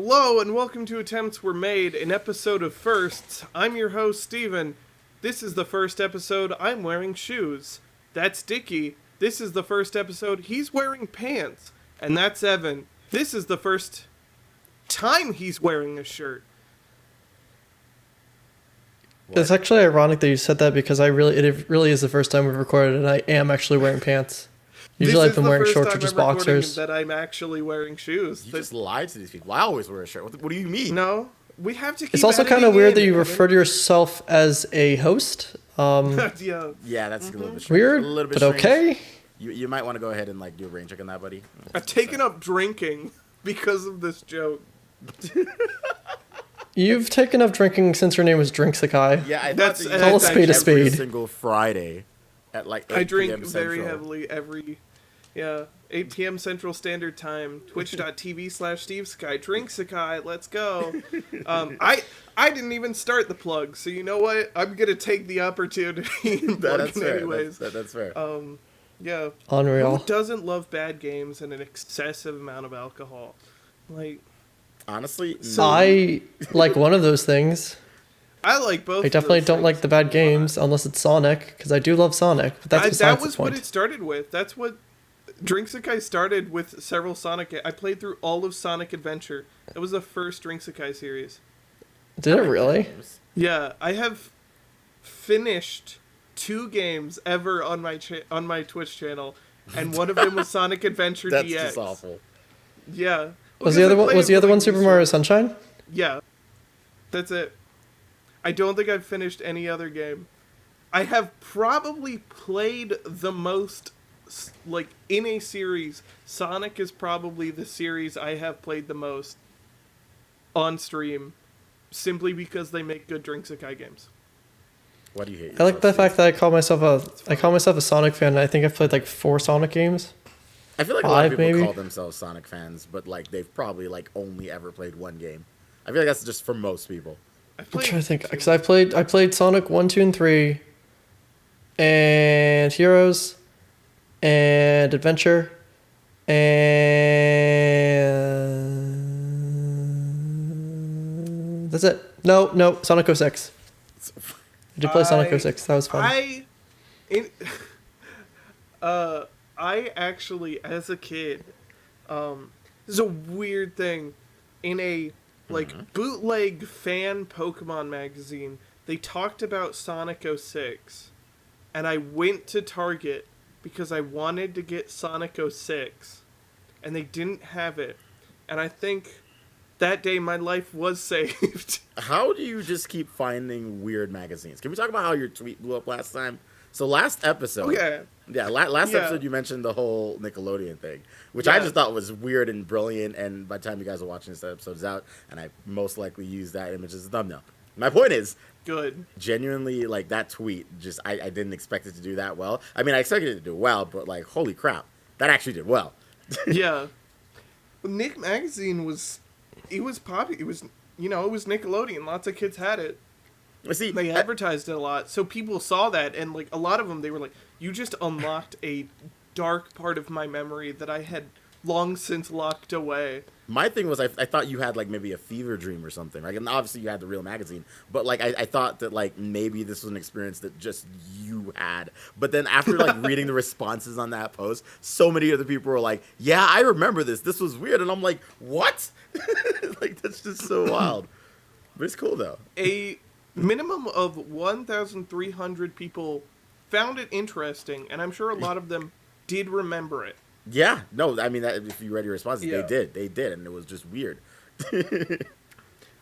Hello and welcome to Attempts Were Made, an episode of Firsts. I'm your host, Steven. This is the first episode. I'm wearing shoes. That's Dickie. This is the first episode. He's wearing pants. And that's Evan. This is the first time he's wearing a shirt. What? It's actually ironic that you said that because it really is the first time we've recorded and I am actually wearing pants. Usually I've been wearing shorts or just boxers. That I'm actually wearing shoes. You just lied to these people. I always wear a shirt. What do you mean? No, we have to keep It's also kind of weird that you refer to yourself as a host. Yeah, that's a little bit strange. Weird, a little but bit okay. You might want to go ahead and do a rain check on that, buddy. I've taken up drinking because of this joke. You've taken up drinking since your name was Drinksekai. Yeah, that's call a spade a spade. Every single Friday at 8 I drink PM very Central. heavily every 8 p.m. Central Standard Time, twitch.tv/Stevesekai, Drinksekai, let's go. I didn't even start the plug, so you know what? I'm going to take the opportunity and plug That's it fair. anyways. That's fair. Yeah. Unreal. Who doesn't love bad games and an excessive amount of alcohol? Like, Honestly, so, I like one of those things. I like both. I definitely don't like the bad games unless it's Sonic, because I do love Sonic, but that's besides that was the point. what it started with. That's what Drinksekai started with. Several Sonic. I played through all of Sonic Adventure. It was the first Drinksekai series. Did it really? Yeah, I have finished 2 games ever on my Twitch channel, and one of them was Sonic Adventure That's DX. just awful. Yeah. Was the other one Super Mario Sunshine? Yeah. That's it. I don't think I've finished any other game. I have probably played the most, in a series. Sonic is probably the series I have played the most on stream, simply because they make good Drinksekai games. Why do you hate I like the yourself, fact that I call myself a Sonic fan, and I think I've played 4 Sonic games. I feel like a lot of people maybe. call themselves Sonic fans, but they've probably only ever played one game. I feel like that's just for most people. I'm trying to think, because I played Sonic 1, 2, and 3, and Heroes, and Adventure, and that's it. No, Sonic 06. I did play Sonic 06. That was fun. I actually, as a kid, this is a weird thing. In a bootleg fan Pokemon magazine, they talked about Sonic 06, and I went to Target because I wanted to get Sonic 06, and they didn't have it, and I think that day my life was saved. How do you just keep finding weird magazines? Can we talk about how your tweet blew up last time? So last episode, last episode you mentioned the whole Nickelodeon thing, which I just thought was weird and brilliant. And by the time you guys are watching this episode is out, and I most likely use that image as a thumbnail. My point is, Good. Genuinely, that tweet, I didn't expect it to do that well. I mean, I expected it to do well, but holy crap, that actually did well. Yeah, Nick Magazine was popular. It was Nickelodeon. Lots of kids had it. See, they advertised it a lot, so people saw that, and a lot of them, they were like, "You just unlocked a dark part of my memory that I had long since locked away." My thing was, I thought you had maybe a fever dream or something, right? And obviously you had the real magazine, but I thought that maybe this was an experience that just you had. But then after reading the responses on that post, so many other people were like, "Yeah, I remember this. This was weird," and I'm like, "What?" That's just so wild. But it's cool though. A minimum of 1,300 people found it interesting, and I'm sure a lot of them did remember it. Yeah, no, I mean, if you read your responses, they did, and it was just weird. Was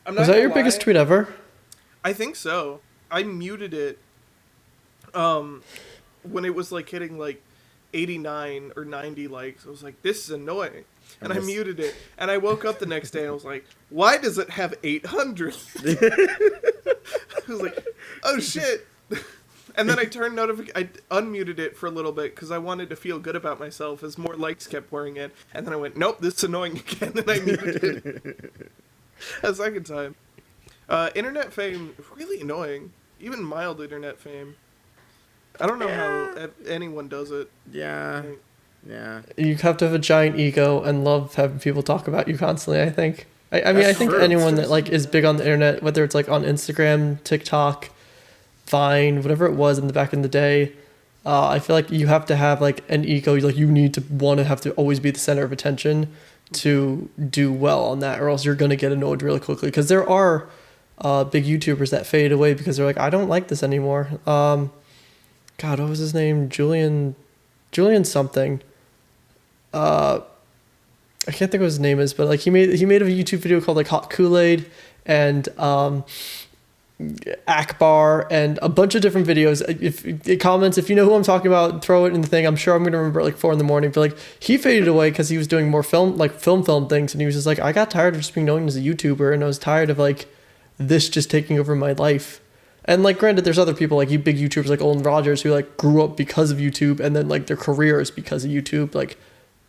that your biggest tweet ever? I think so. I muted it when it was hitting 89 or 90 likes. I was like, this is annoying. And I muted it. And I woke up the next day and I was like, why does it have 800? I was like, oh shit. And then I unmuted it for a little bit because I wanted to feel good about myself as more likes kept pouring in. And then I went, nope, this is annoying again. And I muted it a second time. Internet fame, really annoying. Even mild internet fame. I don't know how anyone does it. Yeah. Yeah. You have to have a giant ego and love having people talk about you constantly, I think. I mean, I think anyone that like is big on the internet, whether it's like on Instagram, TikTok, Vine, whatever it was in the back in the day, I feel like you have to have like an ego. Like you need to want to have to always be the center of attention to do well on that, or else you're gonna get annoyed really quickly. Because there are big YouTubers that fade away because they're like, I don't like this anymore. God, what was his name? Julian something. I can't think what his name is, but like he made a YouTube video called like Hot Kool-Aid and Akbar and a bunch of different videos. If it comments, if you know who I'm talking about, throw it in the thing. I'm sure I'm gonna remember at like 4 a.m. But like he faded away because he was doing more film things, and he was just like, I got tired of just being known as a YouTuber, and I was tired of like this just taking over my life. And like, granted, there's other people like you big YouTubers like Olin Rogers who like grew up because of YouTube, and then like their career is because of YouTube, like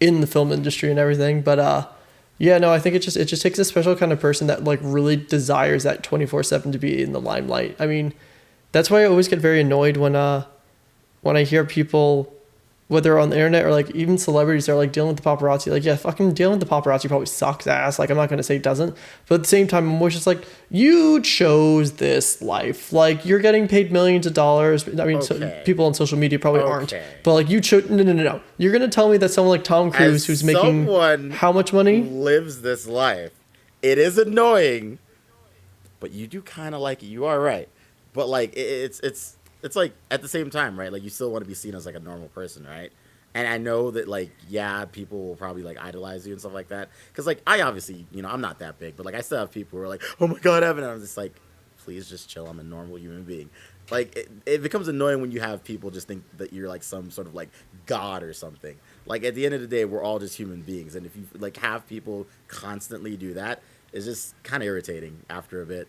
in the film industry and everything. But yeah, no, I think it just takes a special kind of person that like really desires that 24/7 to be in the limelight. I mean, that's why I always get very annoyed when I hear people, whether on the internet or like even celebrities, are like dealing with the paparazzi. Like, yeah, fucking dealing with the paparazzi probably sucks ass. Like, I'm not gonna say it doesn't, but at the same time, I'm always just like, you chose this life. Like, you're getting paid millions of dollars. I mean, so people on social media probably aren't, but like you chose. No. You're gonna tell me that someone like Tom Cruise, who's making how much money, lives this life. It is annoying, but you do kind of like it. You are right, but like it's like at the same time, right? Like you still want to be seen as like a normal person, right? And I know that like, yeah, people will probably like idolize you and stuff like that. Cause like I obviously, you know, I'm not that big, but like I still have people who are like, oh my God, Evan. And I'm just like, please just chill. I'm a normal human being. Like it becomes annoying when you have people just think that you're like some sort of like God or something. Like at the end of the day, we're all just human beings. And if you like have people constantly do that, it's just kind of irritating after a bit.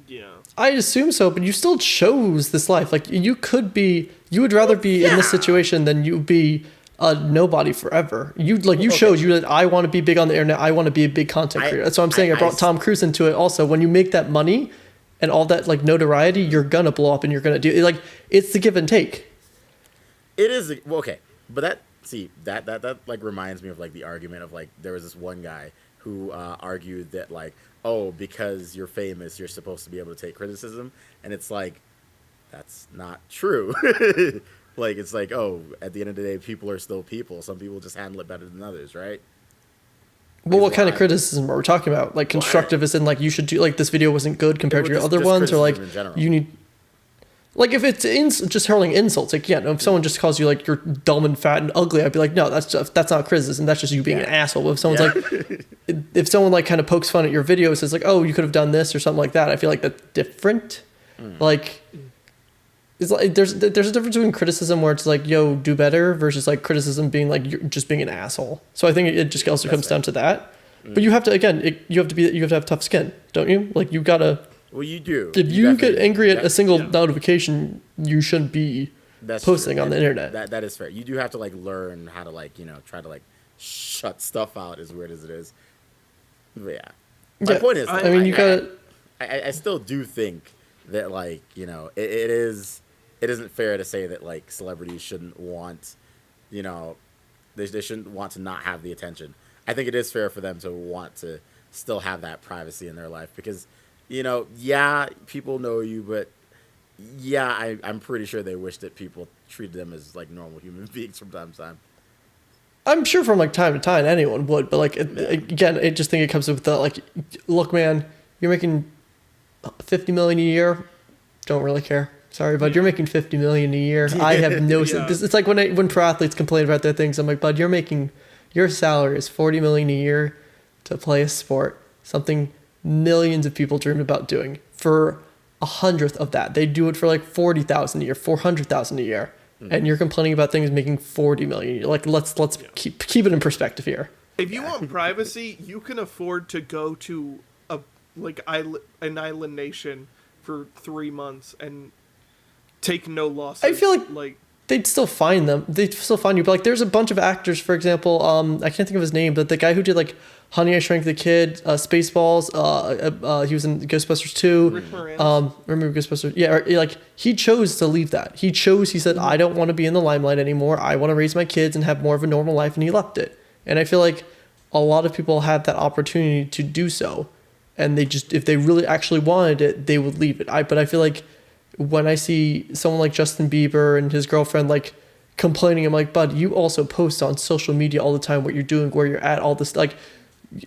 Yeah, I assume so, but you still chose this life. Like you would rather be in this situation than you be a nobody forever. You showed you that I want to be big on the internet. I want to be a big content creator. That's what I'm saying. I brought Tom Cruise into it also. When you make that money and all that like notoriety, you're gonna blow up and you're gonna do it. Like it's the give and take. It is okay, but that like reminds me of like the argument of like there was this one guy who argued that like, oh, because you're famous, you're supposed to be able to take criticism. And it's like, that's not true. Like, it's like, oh, at the end of the day, people are still people. Some people just handle it better than others, right? Well, what kind of criticism are we talking about? Like constructive as in like you should do, like this video wasn't good compared to your other ones, or like you need... Like if it's just hurling insults, like yeah, if someone just calls you like you're dumb and fat and ugly, I'd be like, no, that's not criticism. That's just you being an asshole. But if someone's like, if someone like kind of pokes fun at your video, says like, oh, you could have done this or something like that, I feel like that's different. Like, it's like there's a difference between criticism where it's like, yo, do better, versus like criticism being like you're just being an asshole. So I think it just also comes down to that. But you have to you have to have tough skin, don't you? Like you gotta. Well, you do. If you get angry at a single notification, you shouldn't be posting on the internet. That is fair. You do have to like learn how to like, you know, try to like shut stuff out, as weird as it is. But yeah. My point is, I mean, you gotta. I still do think that like, you know, it isn't fair to say that like celebrities shouldn't want, you know, they shouldn't want to not have the attention. I think it is fair for them to want to still have that privacy in their life because, you know, yeah, people know you, but yeah, I'm pretty sure they wish that people treated them as like normal human beings from time to time. I'm sure from like time to time anyone would, but like again, I just think it comes with the like, look, man, you're making $50 million a year. Don't really care. Sorry, bud, you're making $50 million a year. I have no. It's like when pro athletes complain about their things. I'm like, bud, your salary is $40 million a year to play a sport, something millions of people dream about doing. For 100th of that, they do it for like $40,000 a year, $400,000 a year, and you're complaining about things making $40 million a year. Like let's keep it in perspective here. If you want privacy, you can afford to go to an island nation for 3 months and take no losses. I feel like they'd still find them. They'd still find you. But like, there's a bunch of actors, for example. I can't think of his name, but the guy who did like Honey, I Shrank the Kid, Spaceballs. He was in Ghostbusters 2. Rick Moranis. Remember Ghostbusters? Yeah. Like he chose to leave that. He said, I don't want to be in the limelight anymore. I want to raise my kids and have more of a normal life, and he left it. And I feel like a lot of people had that opportunity to do so, and they just, if they really actually wanted it, they would leave it. But I feel like when I see someone like Justin Bieber and his girlfriend like complaining, I'm like, bud, you also post on social media all the time what you're doing, where you're at, all this, like,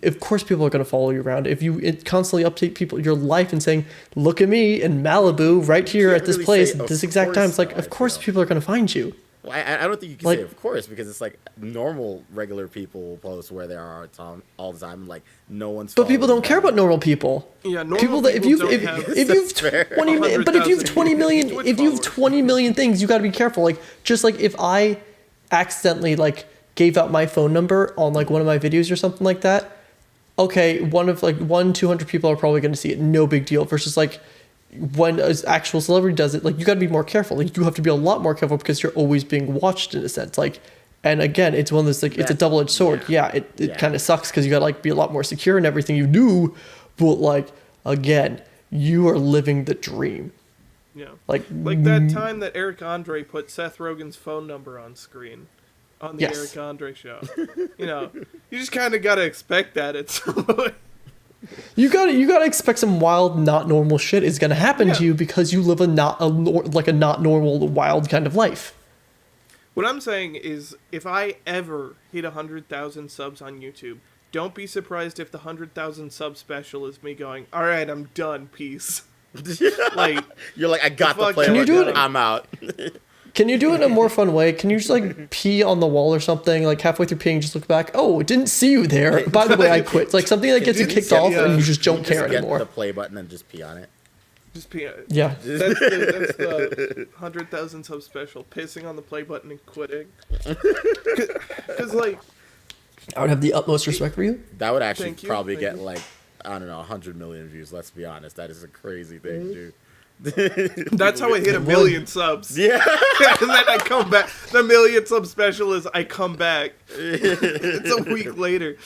of course people are going to follow you around. If you constantly update people your life and saying, look at me in Malibu right here at this really place say, at this exact time, it's like, though, of course feel. people are going to find you. Well, I don't think you can Like- say of course, because it's like normal, regular people will post where they are all the time. Like no one's. But people following don't care them. about normal people. Yeah, normal People that if people you don't have if you've fair. 20 million, but if you've 20 million, Twitch if you've followers. 20 million things, you got to be careful. Like just like if I accidentally like gave out my phone number on like one of my videos or something like that, okay, 200 people are probably going to see it, no big deal. Versus like when an actual celebrity does it, like you got to be more careful. Like you have to be a lot more careful because you're always being watched in a sense. Like, and again, it's one of those like it's a double-edged sword. Yeah, it kind of sucks because you got to like be a lot more secure in everything you do, but like again, you are living the dream. Yeah. Like that time that Eric Andre put Seth Rogen's phone number on screen on the Yes. Eric Andre show. You know, you just kind of got to expect that at some point. You gotta expect some wild, not normal shit is gonna happen to Yeah. you because you live a not normal, wild kind of life. What I'm saying is, if I ever hit 100,000 subs on YouTube, don't be surprised if the 100,000 sub special is me going, all right, I'm done, peace. Like, You're like, I got the fuck play. Can you do it? I'm out. Can you do it in a more fun way? Can you just like pee on the wall or something? Like halfway through peeing, just look back. Oh, didn't see you there. By the way, I quit. Like something that gets you kicked off and you just don't care Just get anymore. the play button and just pee on it. just pee. Yeah. That's the 100,000 sub special. Pissing on the play button and quitting. Because, like, I would have the utmost respect for you. That would actually Thank you, probably thank get you. like, I don't know, 100 million views. Let's be honest. That is a crazy thing to do. that's how I hit 1 million subs. Yeah. And then I come back. The million sub special is I come back. It's a week later.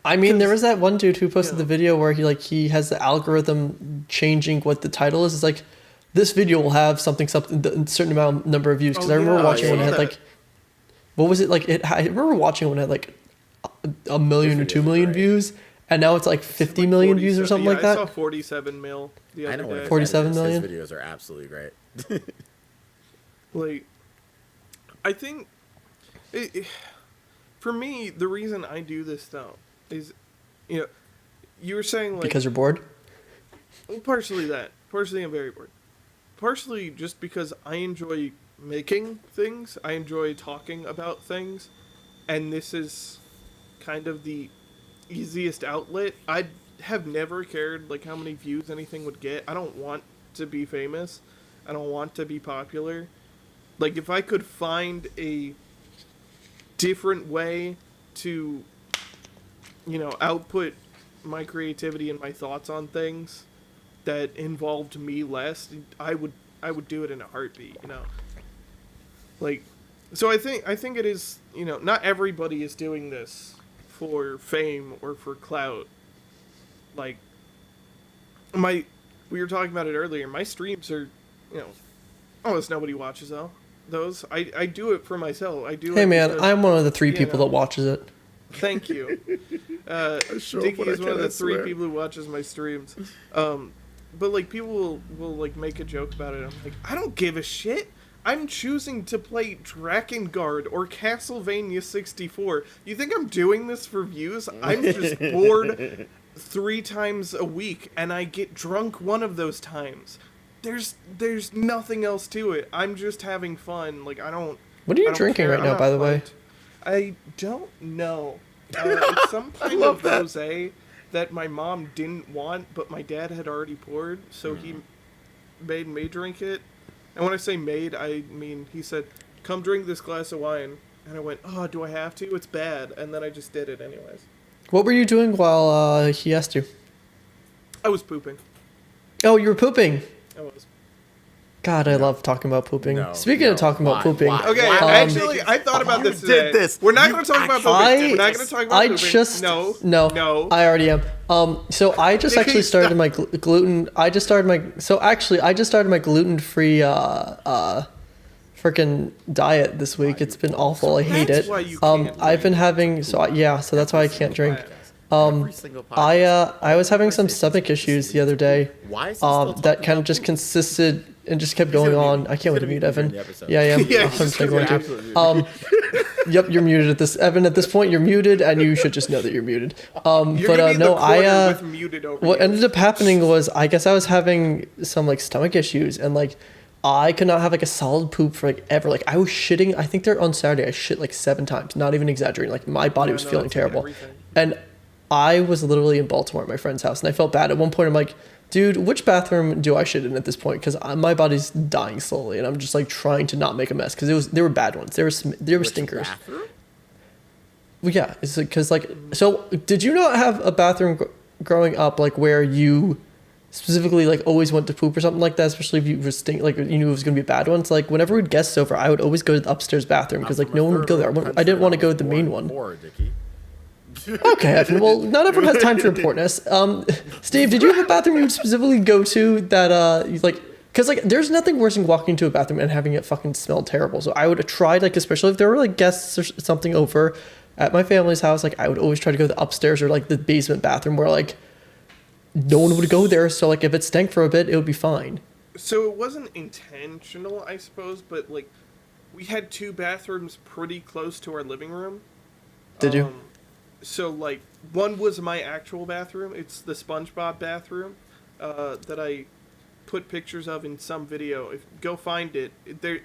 I mean, there was that one dude who posted the video where he has the algorithm changing what the title is. It's like, this video will have something a certain number of views. Because I remember watching when it had like, what was it like? I remember watching when it had like a million or 2 million views, and now it's like 50 million views or something like I that. saw 47 mil the I other know what day. 47 million? His videos are absolutely great. Like, I think, for me, the reason I do this though is, you know, you were saying like Because you're bored. well, partially that, partially I'm very bored, partially just because I enjoy making things, I enjoy talking about things, and this is kind of the easiest outlet. I have never cared like how many views anything would get. I don't want to be famous. I don't want to be popular. Like, if I could find a different way to, you know, output my creativity and my thoughts on things that involved me less, I would do it in a heartbeat, you know. Like, so I think it is, you know, not everybody is doing this for fame or for clout. Like, we were talking about it earlier, my streams are, you know, almost nobody watches those. I do it for myself. I do. Hey it man, because, I'm one of the 3 you people know, that watches it. Thank you. show up Dickie when I is one of can, the I 3 swear. people who watches my streams. But like people will like make a joke about it. I'm like, I don't give a shit. I'm choosing to play Drakengard or Castlevania 64. You think I'm doing this for views? I'm just bored 3 times a week, and I get drunk one of those times. There's nothing else to it. I'm just having fun. Like, I don't. What are I you don't drinking care. right I'm now, not by the way? pumped. I don't know. It's some kind of rosé that my mom didn't want, but my dad had already poured, so he made me drink it. And when I say made, I mean he said, "Come drink this glass of wine," and I went, "Oh, do I have to? It's bad." And then I just did it anyways. What were you doing while he asked you? I was pooping. Oh, you were pooping. I was. God, I love talking about pooping. No, Speaking of no. talking about Why? pooping, Why? Okay, Wow. actually, I thought about this did today. this. We're not You going to talk about actually pooping. did We're not this. going to talk about I pooping. just No. I already am. So I just Dickie, actually started stop. my gluten. I just started my gluten-free freaking diet this week. It's been awful. I hate That's it. why you can't I've been drink. having so that's why I can't drink. Every single podcast. I was having some stomach issues the other day. Why is he still That talking kind of about just food? consisted and just kept He's going gonna on. mute- I can't wait to he's mute gonna Evan. mute during the episode. Yeah, I am. Yeah, I'm he's going to. Absolutely. Yep, you're muted at this. Evan, at this point, you're muted, and you should just know that you're muted. You're But gonna be in no, the corner I. with muted over What you. ended up happening was I guess I was having some like stomach issues, and like I could not have like a solid poop for like ever. Like I was shitting. I think they're on Saturday. I shit like 7 times. Not even exaggerating. Like my body Yeah, was no, feeling that's like terrible, everything. and I was literally in Baltimore at my friend's house, and I felt bad. At one point, I'm like, dude, which bathroom do I shit in at this point? Because my body's dying slowly, and I'm just like trying to not make a mess because they were bad ones. There were Which stinkers. bathroom? Well, yeah, it's because like so. Did you not have a bathroom growing up like where you specifically like always went to poop or something like that? Especially if you were like you knew it was gonna be a bad one. So like whenever we'd guests over, I would always go to the upstairs bathroom because like From no a one would go third there. world I didn't want to country, go to the I was main born one. poor, Dickie. Okay, Evan. Well, not everyone has time for importance. Steve, did you have a bathroom you would specifically go to that you like? Because like, there's nothing worse than walking into a bathroom and having it fucking smell terrible. So I would try like, especially if there were like guests or something over at my family's house, like I would always try to go to the upstairs or like the basement bathroom where like no one would go there. So like, if it stank for a bit, it would be fine. So it wasn't intentional, I suppose, but like we had 2 bathrooms pretty close to our living room. Did you? So like one was my actual bathroom. It's the SpongeBob bathroom that I put pictures of in some video. Go find it.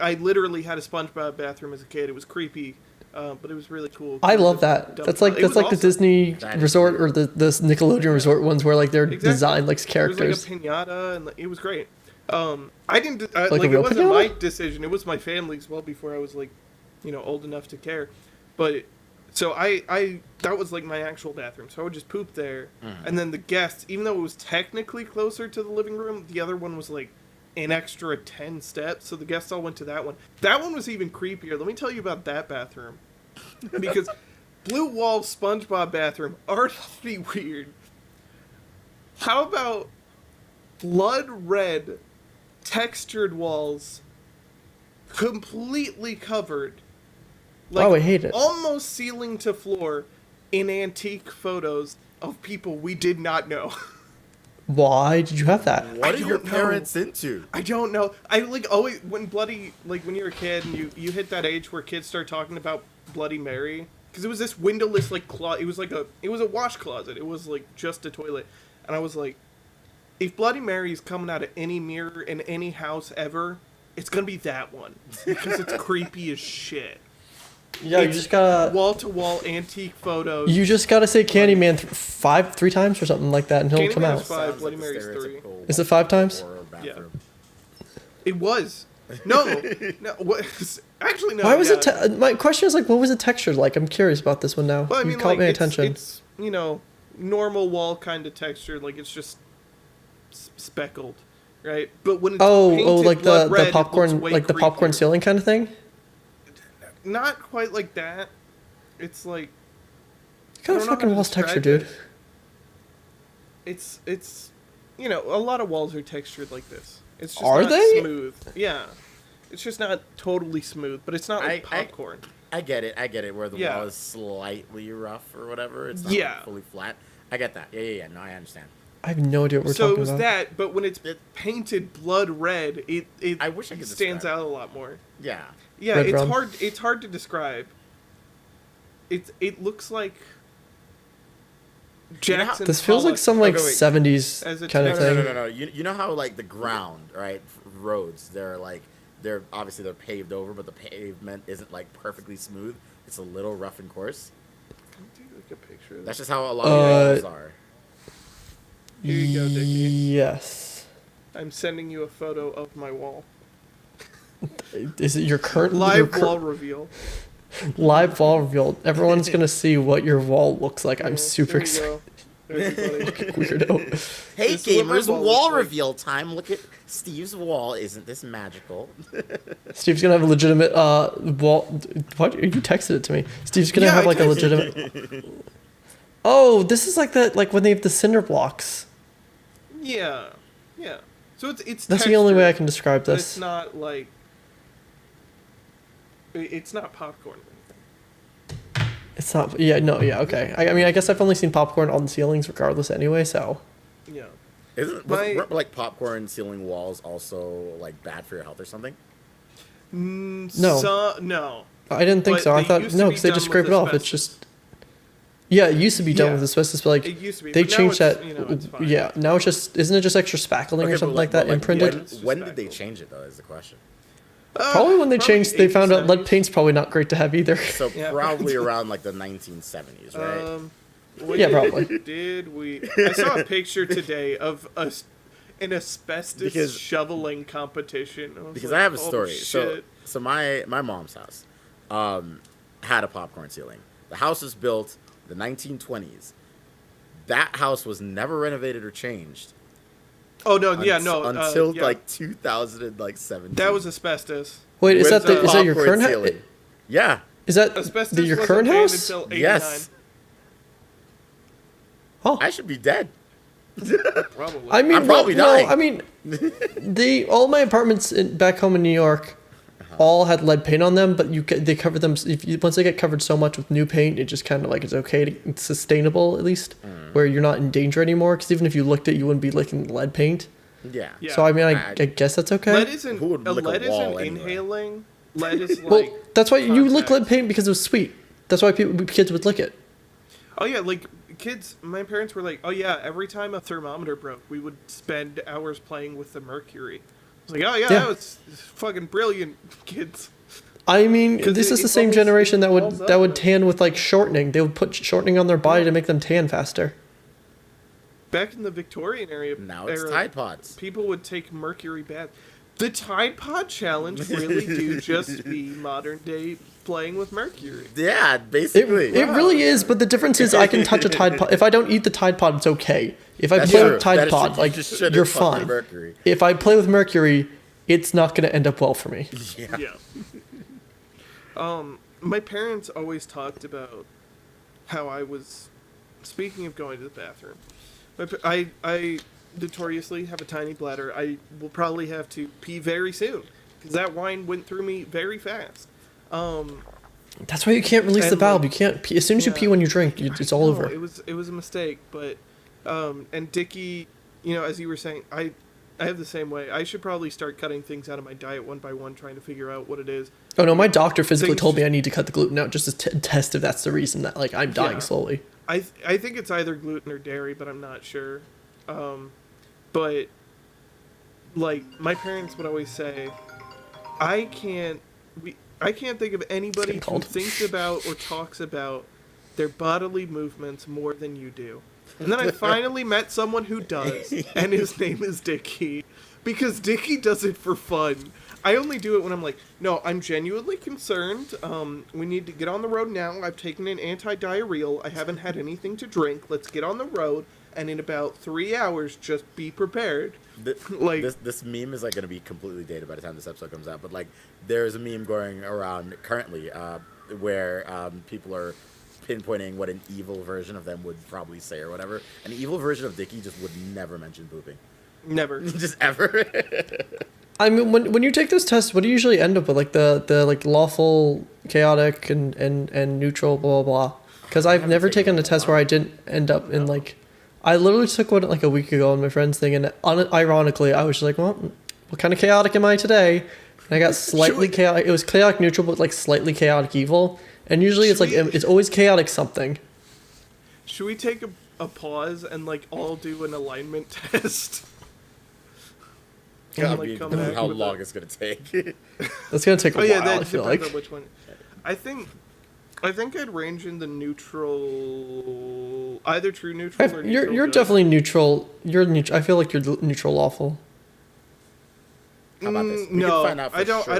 I literally had a SpongeBob bathroom as a kid. It was creepy, but it was really cool. I love that. That's like the awesome. Disney That is resort weird. or the Nickelodeon resort ones where like they're Exactly. designed like There was characters. like a pinata, and it was great. I didn't Like like a it real wasn't pinata? my decision. It was my family's. Well, before I was like, old enough to care. But so I that was like my actual bathroom. So I would just poop there, and then the guests, even though it was technically closer to the living room, the other one was like an extra 10 steps. So the guests all went to that one. That one was even creepier. Let me tell you about that bathroom, because blue wall SpongeBob bathroom already weird. How about blood red textured walls, completely covered, like Oh, I hate it. almost ceiling to floor, in antique photos of people we did not know. Why did you have that? What I are your don't know. parents into? I don't know. I like always when when you're a kid and you hit that age where kids start talking about Bloody Mary, because it was this windowless like closet. It was a wash closet. It was like just a toilet, and I was like, if Bloody Mary is coming out of any mirror in any house ever, it's gonna be that one because it's creepy as shit. Yeah, you It's just gotta wall-to-wall antique photos. say Candyman 3 times or something like that, and he'll come Candyman out. is 5, Sounds Bloody the Mary's 3. stereotypical Is it 5 times? horror bathroom. It was. No, what? Actually, no. Why was yeah. it? My question is like, what was the texture like? I'm curious about this one now. Well, I You mean, caught like, my it's, attention. It's normal wall kind of texture. Like it's just speckled, right? But when it's painted like the blood red, it popcorn, looks way like the popcorn creepier. ceiling kind of thing. Not quite like that. It's like What kind I of don't know fucking how to wall's texture, describe dude? it. It's a lot of walls are textured like this. It's just Are not they? smooth. Yeah, it's just not totally smooth, but it's not like popcorn. I get it, where the Yeah. wall is slightly rough or whatever. It's not Yeah. like fully flat. I get that. Yeah. No, I understand. I have no idea what we're So it talking was about. that, but when it's painted blood red, it I wish I could stands describe out a lot more. Yeah. Yeah, Red it's rum. hard. It's hard to describe. It looks like Jackson. This feels like Pollock some like Okay, wait. 70s As a kind No, of no, thing. no, no, no. You know how like the ground, right? Roads, they're obviously they're paved over, but the pavement isn't like perfectly smooth. It's a little rough and coarse. Can I take like a picture of That's this? just how a lot of walls are. Here you go, Dickie. Yes. I'm sending you a photo of my wall. Is it your current Live wall reveal. live wall reveal? Everyone's gonna see what your wall looks like. I'm super Here you excited. go. Everybody. Weirdo. Hey This is what my gamers, wall wall looks like. reveal time. Look at Steve's wall. Isn't this magical? Steve's gonna have a legitimate wall. What? You texted it to me. Steve's gonna Yeah, have I like a texted legitimate. Oh, this is like like when they have the cinder blocks. Yeah. So it's That's the only way I textured, can describe but this. it's not like It's not popcorn. It's not. Yeah. No. Yeah. Okay. I mean, I guess I've only seen popcorn on the ceilings, regardless. Anyway, so. Yeah. Weren't like popcorn ceiling walls also like bad for your health or something? No. No. I didn't think But so. I they thought used to no, be because they done just with scrape it off. It's asbestos. just. Yeah, it used to be done Yeah. with asbestos, but like It used to be, they but now changed it's, that. you know, it's fine. Yeah, now it's just isn't it just extra spackling or something like that imprinted? it's just When did they spackle. change it though? Is the question. Probably when they changed, they found out lead 80s, paint's probably not great to have either. So Yeah. probably around like the 1970s, right? 70s. Yeah, probably. Did we? I saw a picture today of an asbestos Because- shoveling competition. Because I have a "Oh, story. shit." So my mom's house had a popcorn ceiling. The house was built the 1920s. That house was never renovated or changed. Oh no! Yeah, no. Until yeah. like 2017. that was asbestos. Wait, is With that is that your popcorn current house? ceiling. Yeah. Is that Asbestos your wasn't current banned house? until 89. Yes. Oh, I should be dead. Probably. I mean, I'm probably well, dying. I mean, all my apartments back home in New York all had lead paint on them, but they cover them. Once they get covered so much with new paint, it just kind of like it's okay, it's sustainable at least, where you're not in danger anymore. Because even if you licked it, you wouldn't be licking the lead paint. Yeah. Yeah. So I mean, I guess that's okay. lead isn't. Who would lick a lead wall isn't anyway? inhaling. Lead is like. Well, that's why you lick contact. lead paint because it was sweet. That's why kids would lick it. Oh yeah, like kids. My parents were like, "Oh yeah, every time a thermometer broke, we would spend hours playing with the mercury." I was like, "Oh yeah, Yeah. that was fucking brilliant, kids." I mean, 'Cause this is it the same bubbles- generation it that would balls up, that would but- tan with like shortening. They would put shortening on their body to make them tan faster. Back in the Victorian area, Now it's era, Tide Pods. people would take mercury baths. The Tide Pod challenge really do just be modern day playing with mercury. Yeah, It, basically. it really is, but the difference is I can touch a Tide Pod. If I don't eat the Tide Pod, it's okay. If I That's play true. with Tide That is true. Pod, You like just shouldn't you're touch the fine. mercury. If I play with mercury, it's not going to end up well for me. Yeah. Yeah. My parents always talked about how I was. Speaking of going to the bathroom, I notoriously have a tiny bladder. I will probably have to pee very soon because that wine went through me very fast. That's why you can't release the And, valve. like, You can't pee. As soon as you yeah. pee when you drink, it's all No, over. It was a mistake, but and Dickie, as you were saying, I have the same way. I should probably start cutting things out of my diet one by one, trying to figure out what it is. Oh no, my doctor physically Things told me just- I need to cut the gluten out just to test if that's the reason that like I'm dying Yeah. slowly. I think it's either gluten or dairy, but I'm not sure. But like my parents would always say, I can't think of anybody who cold. thinks about or talks about their bodily movements more than you do. And then I finally met someone who does, and his name is Dickie. Because Dickie does it for fun. I only do it when I'm like, no, I'm genuinely concerned. We need to get on the road now. I've taken an anti-diarrheal. I haven't had anything to drink. Let's get on the road. And in about 3 hours, just be prepared. Like- This meme is like going to be completely dated by the time this episode comes out. But like, there's a meme going around currently where people are pinpointing what an evil version of them would probably say or whatever. An evil version of Dickie just would never mention pooping, Never. just ever. I mean, when you take those tests, what do you usually end up with? Like the like lawful, chaotic, and neutral, blah blah blah. Because I've never taken a test where I didn't end up in like. I literally took one like a week ago on my friend's thing, and ironically, I was just like, well, what kind of chaotic am I today? And I got slightly chaotic. It was chaotic neutral, but like slightly chaotic evil. And usually it's like it's always chaotic something. Should we take a pause and like all do an alignment test? God, like, be come interesting back how with long it. it's going to take. That's gonna take a Oh yeah, while. that I feel depends like. on which one. I think I'd range in the neutral, either true neutral or neutral. You're good. definitely neutral. You're neutral. I feel like you're neutral lawful. How about this? We No, can find out for I don't. sure.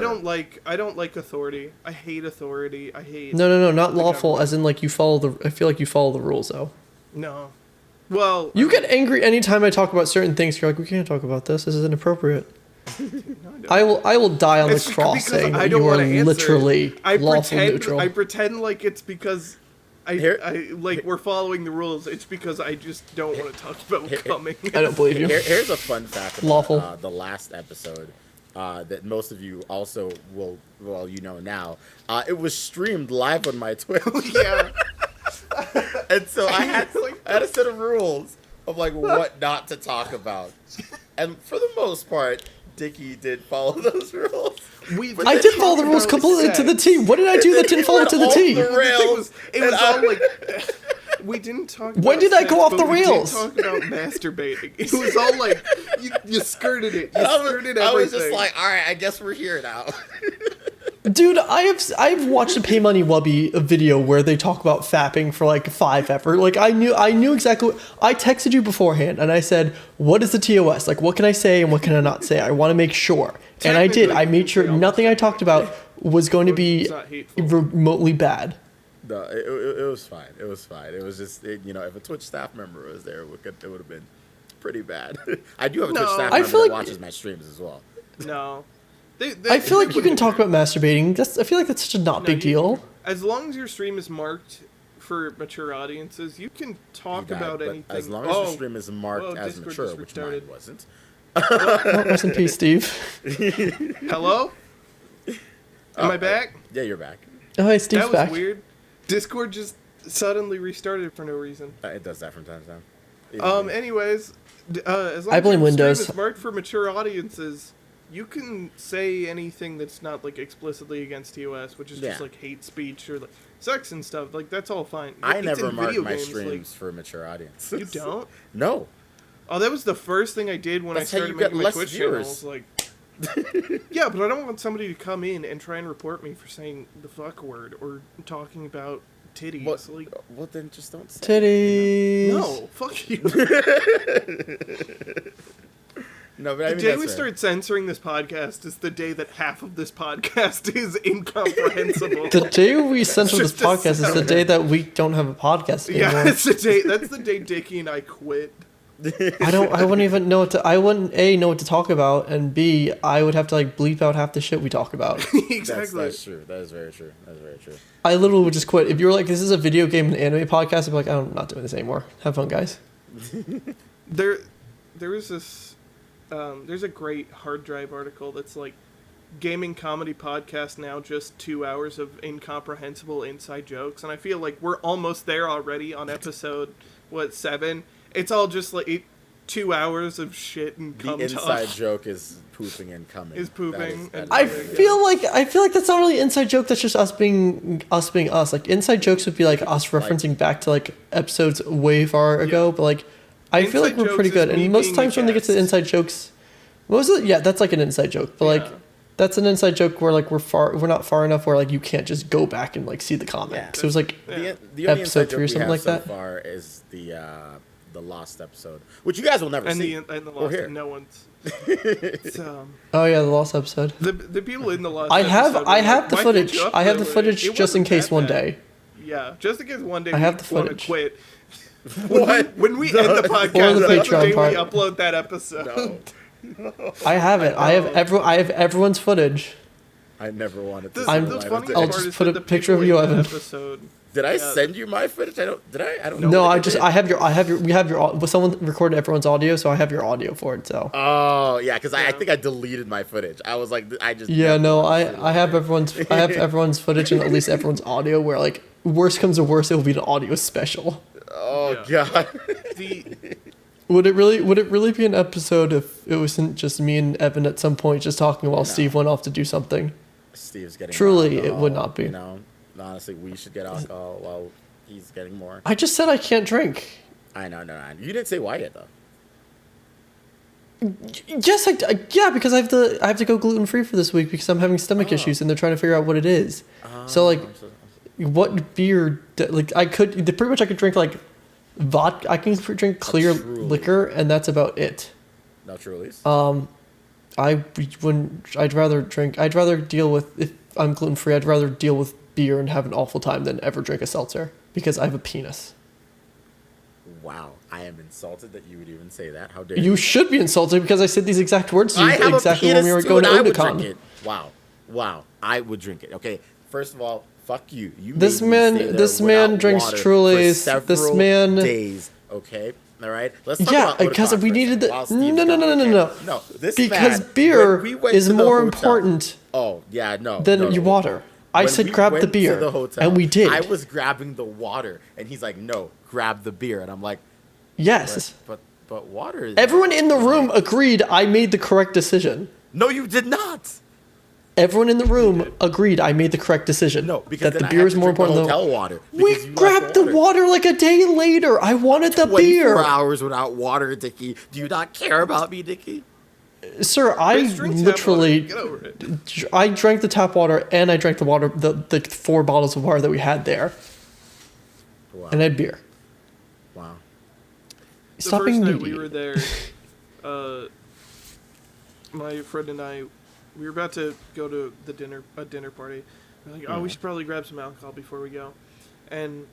I don't like authority. I hate authority. I hate. No, not the lawful. government. As in like you follow the. I feel like you follow the rules though. No. Well, You get angry anytime I talk about certain things. You're like, we can't talk about this. This is inappropriate. I will die on It's the just cross because saying I that don't you are wanna answer. literally I lawful neutral. pretend like it's because I like we're following the rules. It's because I just don't want to talk about coming. I don't believe you. Here's a fun fact about Lawful. the last episode that most of you also will, well, you know now. It was streamed live on my Twitch. Yeah. And so I had a set of rules of like what not to talk about. And for the most part, Dickie did follow those rules. I did follow the rules completely to the T. What did I do that didn't follow to the T? The rails. It was all like... We didn't talk about When did I go off the rails? We didn't talk about masturbating. It was all like, you skirted it. You skirted everything. I was just like, all right, I guess we're here now. Dude, I've watched a Pay Money Wubby video where they talk about fapping for like 5 effort. Like I knew exactly I texted you beforehand and I said, what is the TOS? Like what can I say and what can I not say? I want to make sure. And I did. I made sure nothing I talked about was going to be remotely bad. No, it was fine. It was fine. It was just, if a Twitch staff member was there, it would have been pretty bad. I do have a Twitch staff member that watches my streams as well. No. I feel like you can talk about masturbating. I feel like that's such a not big deal. As long as your stream is marked for mature audiences, you can talk about anything. As long as your stream is marked as Discord mature, which mine wasn't. Rest in peace, Steve. Hello? Am I back? Yeah, you're back. Oh, hey, Steve's back. That was weird. Discord just suddenly restarted for no reason. It does that from time to time. Anyways, as long I blame as your Windows. stream is marked for mature audiences, you can say anything that's not like explicitly against TOS, which is just like hate speech or like sex and stuff. Like that's all fine. I never mark my streams for a mature audience. You don't? No. Oh, that was the first thing I did when I started making my Twitch channels. Like, yeah, but I don't want somebody to come in and try and report me for saying the fuck word or talking about titties. Well, then just don't say titties. No, fuck you. No, but the day we start censoring this podcast is the day that half of this podcast is incomprehensible. The day we censor this podcast is the day that we don't have a podcast anymore. Yeah, it's the day. That's the day Dickie and I quit. I wouldn't even know I wouldn't A, know what to talk about, and B, I would have to like bleep out half the shit we talk about. Exactly. That's true. That is very true. I literally would just quit. If you were like, this is a video game and anime podcast, I'd be like, I'm not doing this anymore. Have fun, guys. There was this, there's a great hard drive article that's like, gaming comedy podcast now just 2 hours of incomprehensible inside jokes, and I feel like we're almost there already on episode, 7? It's all just like 2 hours of shit and cum The inside talk. joke is pooping and coming. Is pooping. I feel like that's not really inside joke. That's just us being us. Like inside jokes would be like us referencing back to like episodes way far ago. But like I feel like we're pretty good. And most times when they get to the inside jokes, that's like an inside joke. But like that's an inside joke where like we're not far enough where like you can't just go back and like see the comment. Yeah. So it was like the only episode 3 or something like that. So far is the Lost episode, which you guys will never see. And the Lost, no one's. Oh yeah, the Lost episode. The people in the Lost. I have the footage. I have the footage just in case one day. Yeah, just in case one day I have the footage. Quit. When we end the podcast, that's the day we upload that episode. No. I have it. I have everyone's footage. I never wanted to. I'll just put a picture of you, Evan. Did I send you my footage? I don't know. No, someone recorded everyone's audio, so I have your audio for it. So. Oh yeah, because I think I deleted my footage. I was like, I just. Yeah, no, I have everyone's footage and at least everyone's audio. Where like worst comes to worst, it will be an audio special. Oh god. Would it really be an episode if it wasn't just me and Evan at some point just talking while Steve went off to do something? Steve's getting truly alcohol, it would not be. Honestly, we should get alcohol while he's getting more. I just said I can't drink. I know, no. You didn't say why yet though. Yes, because I have to go gluten free for this week because I'm having stomach issues and they're trying to figure out what it is. So like, what beer? Like I could drink like vodka. I can drink clear liquor and that's about it. No Trulies. I'd rather deal with, if I'm gluten free, I'd rather deal with beer and have an awful time than ever drink a seltzer because I have a penis. Wow, I am insulted that you would even say that. How dare you? You should be insulted because I said these exact words to you exactly when we were going to Otakon. Wow, I would drink it. Okay, first of all, fuck you. This man drinks Trulies. This man days. Okay, All right, let's talk Yeah, about Otakon because we first, needed the while Steve's no. gone, No, this Because man, beer when we went is to the more hotel- important Oh yeah, no. than no, your water. I When said we grab the went to beer, the hotel, and we did. I was grabbing the water, and he's like, "No, grab the beer," and I'm like, Yes. "But water." Is Everyone in the room agreed I made the correct decision. No, you did not. Everyone in the room agreed I made the correct decision. No, because that then the beer I is had to more drink the important than hotel water. we because you left grabbed the water like a day later. I wanted the 24 beer. hours without water, Dickie. Do you not care about me, Dickie? Sir, I Bitch, drink tap literally water. Get over it. I drank the tap water and I drank the water the 4 bottles of water that we had there. Wow. And I had beer. Wow. The Stop first being night needy. we were there, my friend and I, we were about to go to a dinner party. We're like, oh, we should probably grab some alcohol before we go. And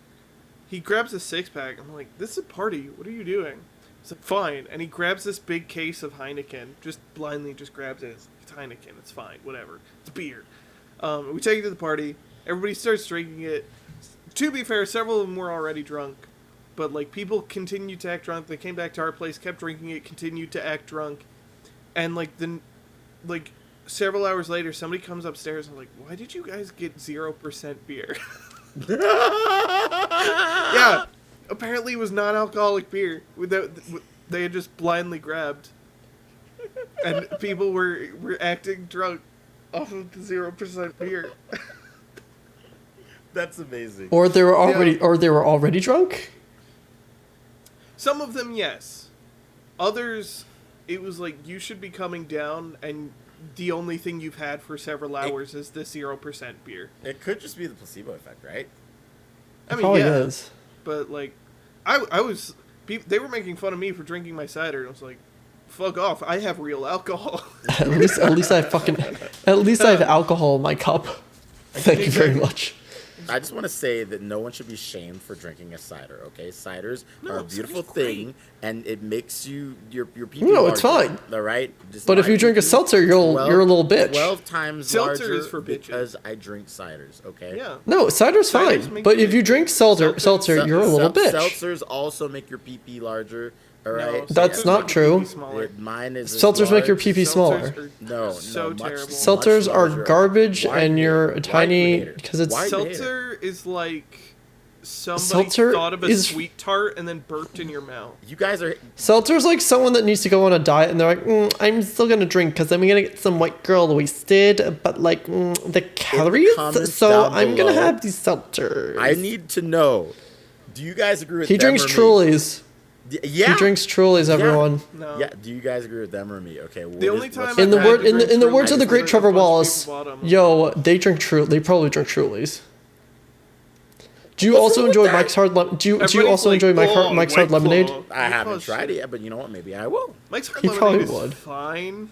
he grabs a 6-pack. I'm like, this is a party. What are you doing? He's like, fine. And he grabs this big case of Heineken. Just blindly just grabs it. It's Heineken. It's fine. Whatever. It's beer. We take it to the party. Everybody starts drinking it. To be fair, several of them were already drunk. But, like, people continued to act drunk. They came back to our place, kept drinking it, continued to act drunk. And, like, then, like, several hours later, somebody comes upstairs and, like, why did you guys get 0% beer? Yeah. Apparently it was non-alcoholic beer. They had just blindly grabbed. And people were acting drunk off of the 0% beer. That's amazing. Or they were already drunk? Some of them, yes. Others, it was like, you should be coming down, and the only thing you've had for several hours is the 0% beer. It could just be the placebo effect, right? I mean, Probably yeah. is. But, like, I was... They were making fun of me for drinking my cider, and I was like, fuck off, I have real alcohol. At least I have alcohol in my cup. Thank you very much. I just want to say that no one should be shamed for drinking a cider, okay? Ciders are a beautiful cider's great. thing, and it makes your pee No, it's larger, fine. all right? Just But if my you drink a pee-pee, seltzer, you're a little bitch. 12 times Seltzer larger is for bitches. because I drink ciders, okay? Yeah. No, cider's Ciders fine. make But you- if you drink seltzer, you're a little bitch. Seltzers also make your pee larger, all right? That's seltzers not make true. your pee smaller. Mine is as Seltzers make your large- pee Seltzers smaller. are No, so much, terrible. much Seltzers are larger. garbage, Why and the you're hater? a tiny Why the hater? because it's Why the hater? Seltzer is like somebody Seltzer thought of a is- sweet tart and then burped in your mouth. You guys are seltzer's like someone that needs to go on a diet, and they're like, I'm still gonna drink because I'm gonna get some white girl wasted, but like the calories, comments so down I'm gonna below, have these seltzers. I need to know. Do you guys agree with He them drinks or me? Trulies. Yeah. He drinks Trulies, everyone. No. Yeah. Do you guys agree with them or me? Okay. The only time In the I've had word to in the drink words of the Trulies great is Trevor a bunch of Wallace, people bought 'em. yo, they probably drink Trulies. Do you What's also wrong with enjoy that? Mike's Hard do you Everybody's also like, enjoy "Oh, Mike's Hard White Lemonade? Claw." I haven't Because tried it yet, but you know what? Maybe I will. Mike's Hard He Lemonade probably is would. fine.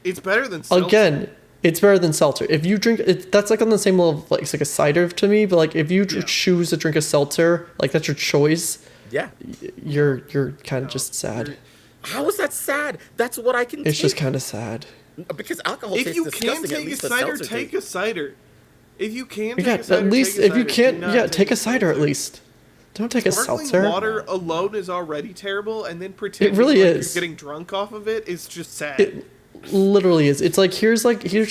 It's better than seltzer. Again, it's better than seltzer. If you drink it, that's like on the same level of like it's like a cider to me. But like if you choose to drink a seltzer, like that's your choice. Yeah. You're kind of just sad. How is that sad? That's what I can It's take. just kind of sad. Because alcohol If tastes you can disgusting. At take a least the cider, seltzer take tastes- a cider. If you can Yeah, take a cider, at least take a if you cider. can't, Do not yeah, take a cider at seltzer. least. Don't take a Sparkling seltzer. water alone is already terrible, and then pretending really like is. you're getting drunk off of it is just sad. It literally is. It's like here's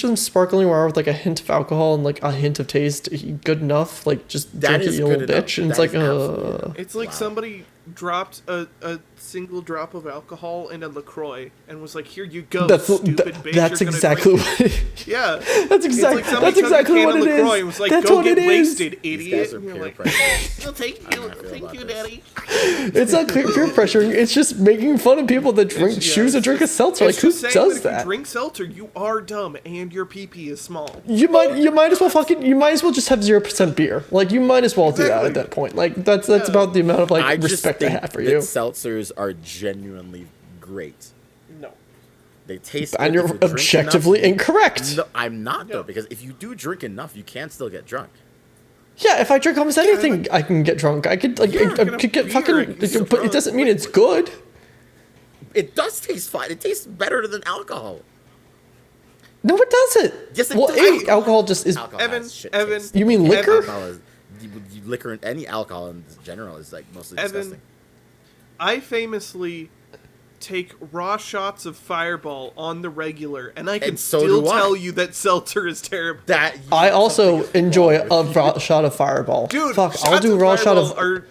some sparkling water with like a hint of alcohol and like a hint of taste. Good enough. Like just That drink it, is you good little enough. bitch. And it's That like, is absolutely enough. It's like Wow. somebody dropped a single drop of alcohol in a LaCroix and was like, "Here you go, That's stupid bitch." that's you're gonna exactly drink what. it." Yeah, That's It's exactly like somebody that's took a exactly can what of it LaCroix is. and was like, That's "Go what get it is. wasted, These idiot." guys are And you're peer like, pressure. "I'll take I don't you, know how I feel thank about you, this. daddy." It's not peer pressuring. It's just making fun of people that choose to drink a seltzer. Like It's who just saying does If you that? drink seltzer, you are dumb, and your pee is small. You might as well just have 0% beer. Like you might as well do that Exactly. at that point. Like that's Yeah. about the amount of like I just respect I think have for that you. seltzers are genuinely great. No. They taste And good. you're If you drink objectively enough- incorrect. No, I'm not though, No. because if you do drink enough, you can still get drunk. Yeah, if I drink almost anything, I can get drunk. I could like Yeah, I get a could get beer, fucking. you can get But it drunk. doesn't mean it's good. It does taste fine. It tastes better than alcohol. No, it doesn't. Yes, it well, does. alcohol just is. Alcohol Evan, has shit Evan, taste. You mean liquor? Alcohol is, liquor, any alcohol in general is like mostly Evan, disgusting. I famously take raw shots of Fireball on the regular, and I can still tell you that seltzer is terrible. I also enjoy a raw shot of Fireball. Dude, fuck, I'll do raw shot of. Are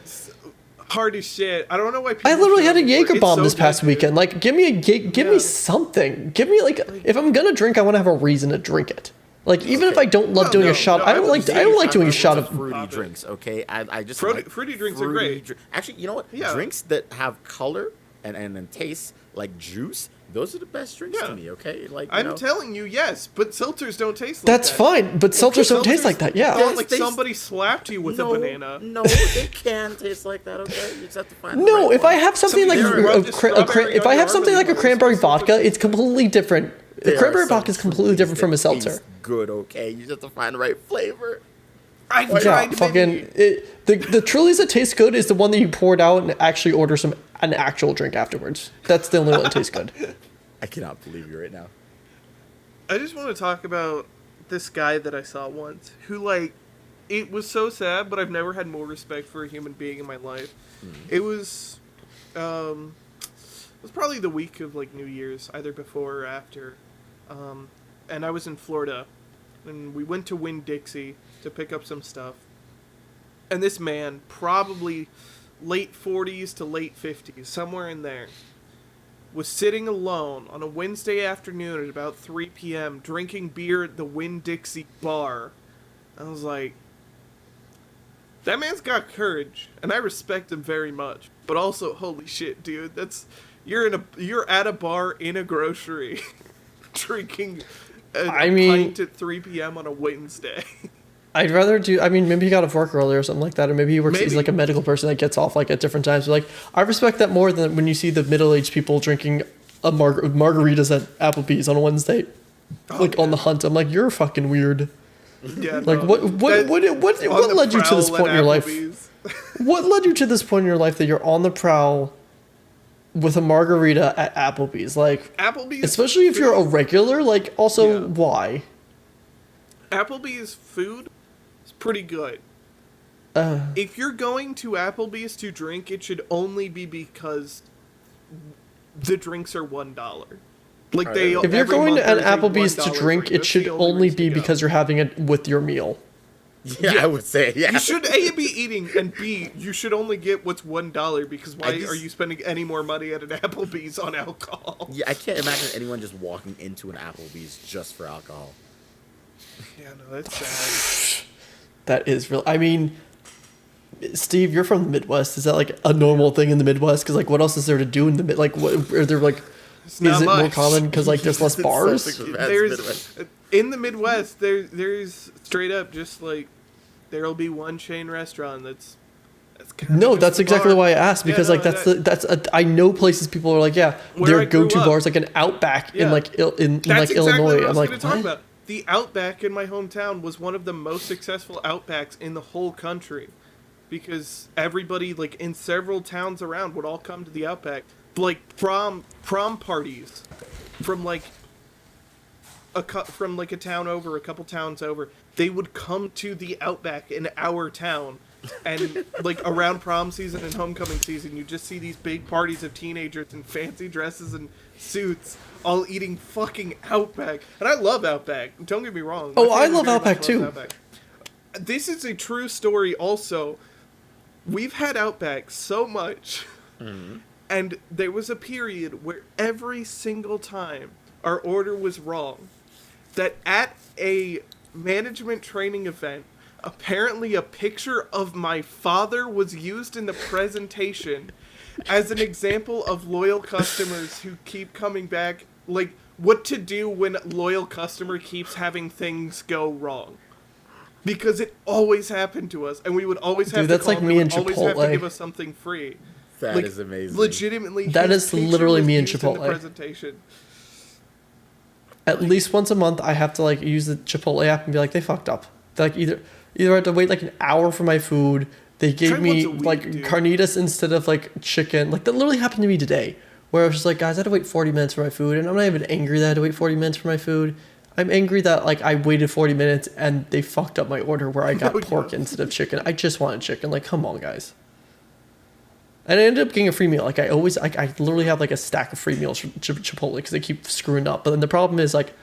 hard as shit. I don't know why people. I literally had a Jaeger bomb this past weekend. Like, give me me something. Give me like, if I'm gonna drink, I want to have a reason to drink it. Like, even if I don't love doing a shot, I don't like doing a shot of fruity drinks. Okay, I just fruity drinks are great. Actually, you know what? Yeah. Drinks that have color and taste like juice. Those are the best drinks to me, okay? Like, I'm telling you, yes, but seltzers don't taste like that. That's fine, but seltzers don't taste like that, yeah. Like somebody slapped you with a banana. No, they can taste like that, okay? You just have to find No, if I have something like if I have something like a cranberry vodka, it's completely different. The cranberry vodka is completely different from a seltzer. Good, okay? You just have to find the right flavor. I've tried the Trulies that taste good is the one that you poured out and actually order an actual drink afterwards. That's the only one that tastes good. I cannot believe you right now. I just want to talk about this guy that I saw once who, like, it was so sad, but I've never had more respect for a human being in my life. It was probably the week of, like, New Year's, either before or after. And I was in Florida, and we went to Winn-Dixie to pick up some stuff. And this man, probably late 40s to late 50s, somewhere in there, was sitting alone on a Wednesday afternoon at about 3 p.m. drinking beer at the Winn-Dixie bar. I was like, that man's got courage, and I respect him very much. But also, holy shit, dude, you're at a bar in a grocery drinking a pint at 3 p.m. on a Wednesday. I'd rather maybe he got off work early or something like that, or maybe he's like a medical person that gets off like at different times. But, like, I respect that more than when you see the middle-aged people drinking margaritas at Applebee's on a Wednesday, on the hunt. I'm like, you're fucking weird. Yeah, like, what led you to this point in your life? What led you to this point in your life that you're on the prowl with a margarita at Applebee's? Like, Applebee's, especially if you're a regular. Like, also, why? Applebee's food is pretty good. If you're going to Applebee's to drink, it should only be because the drinks are $1. Like, if you're going to an Applebee's to drink, it should only be because you're having it with your meal. Yeah, I would say, yeah. You should A, be eating, and B, you should only get what's $1 because why are you spending any more money at an Applebee's on alcohol? Yeah, I can't imagine anyone just walking into an Applebee's just for alcohol. Yeah, no, that's sad. That is real. I mean, Steve, you're from the Midwest. Is that like a normal thing in the Midwest? Because, like, what else is there to do in the mid? Like, what are there like? Is it more common because, like, there's less bars? In the Midwest, there's straight up just like there'll be one chain restaurant that's that's exactly why I asked, because I know places people are like, their go-to bars like an Outback in Illinois. I'm like, what? The Outback in my hometown was one of the most successful Outbacks in the whole country, because everybody, like, in several towns around would all come to the Outback. Like, prom parties from like a town over, a couple towns over, they would come to the Outback in our town. And, like, around prom season and homecoming season, you just see these big parties of teenagers in fancy dresses and suits all eating fucking Outback. And I love Outback. Don't get me wrong. I love Outback too. Outback. This is a true story also. We've had Outback so much. Mm-hmm. And there was a period where every single time our order was wrong, that at a management training event, apparently a picture of my father was used in the presentation as an example of loyal customers who keep coming back, like, what to do when a loyal customer keeps having things go wrong. Because it always happened to us, and we would always have to that's call like me and always have to give us something free. That is amazing. Legitimately, that is literally me and Chipotle. In the presentation. At least once a month, I have to, like, use the Chipotle app and be like, they fucked up. They're like, either I have to wait like an hour for my food. They gave me carnitas instead of, like, chicken. Like, that literally happened to me today, where I was just like, guys, I had to wait 40 minutes for my food, and I'm not even angry that I had to wait 40 minutes for my food. I'm angry that, like, I waited 40 minutes and they fucked up my order where I got pork instead of chicken. I just wanted chicken. Like, come on, guys. And I ended up getting a free meal. Like I literally have like a stack of free meals from Chipotle because they keep screwing up. But then the problem is like,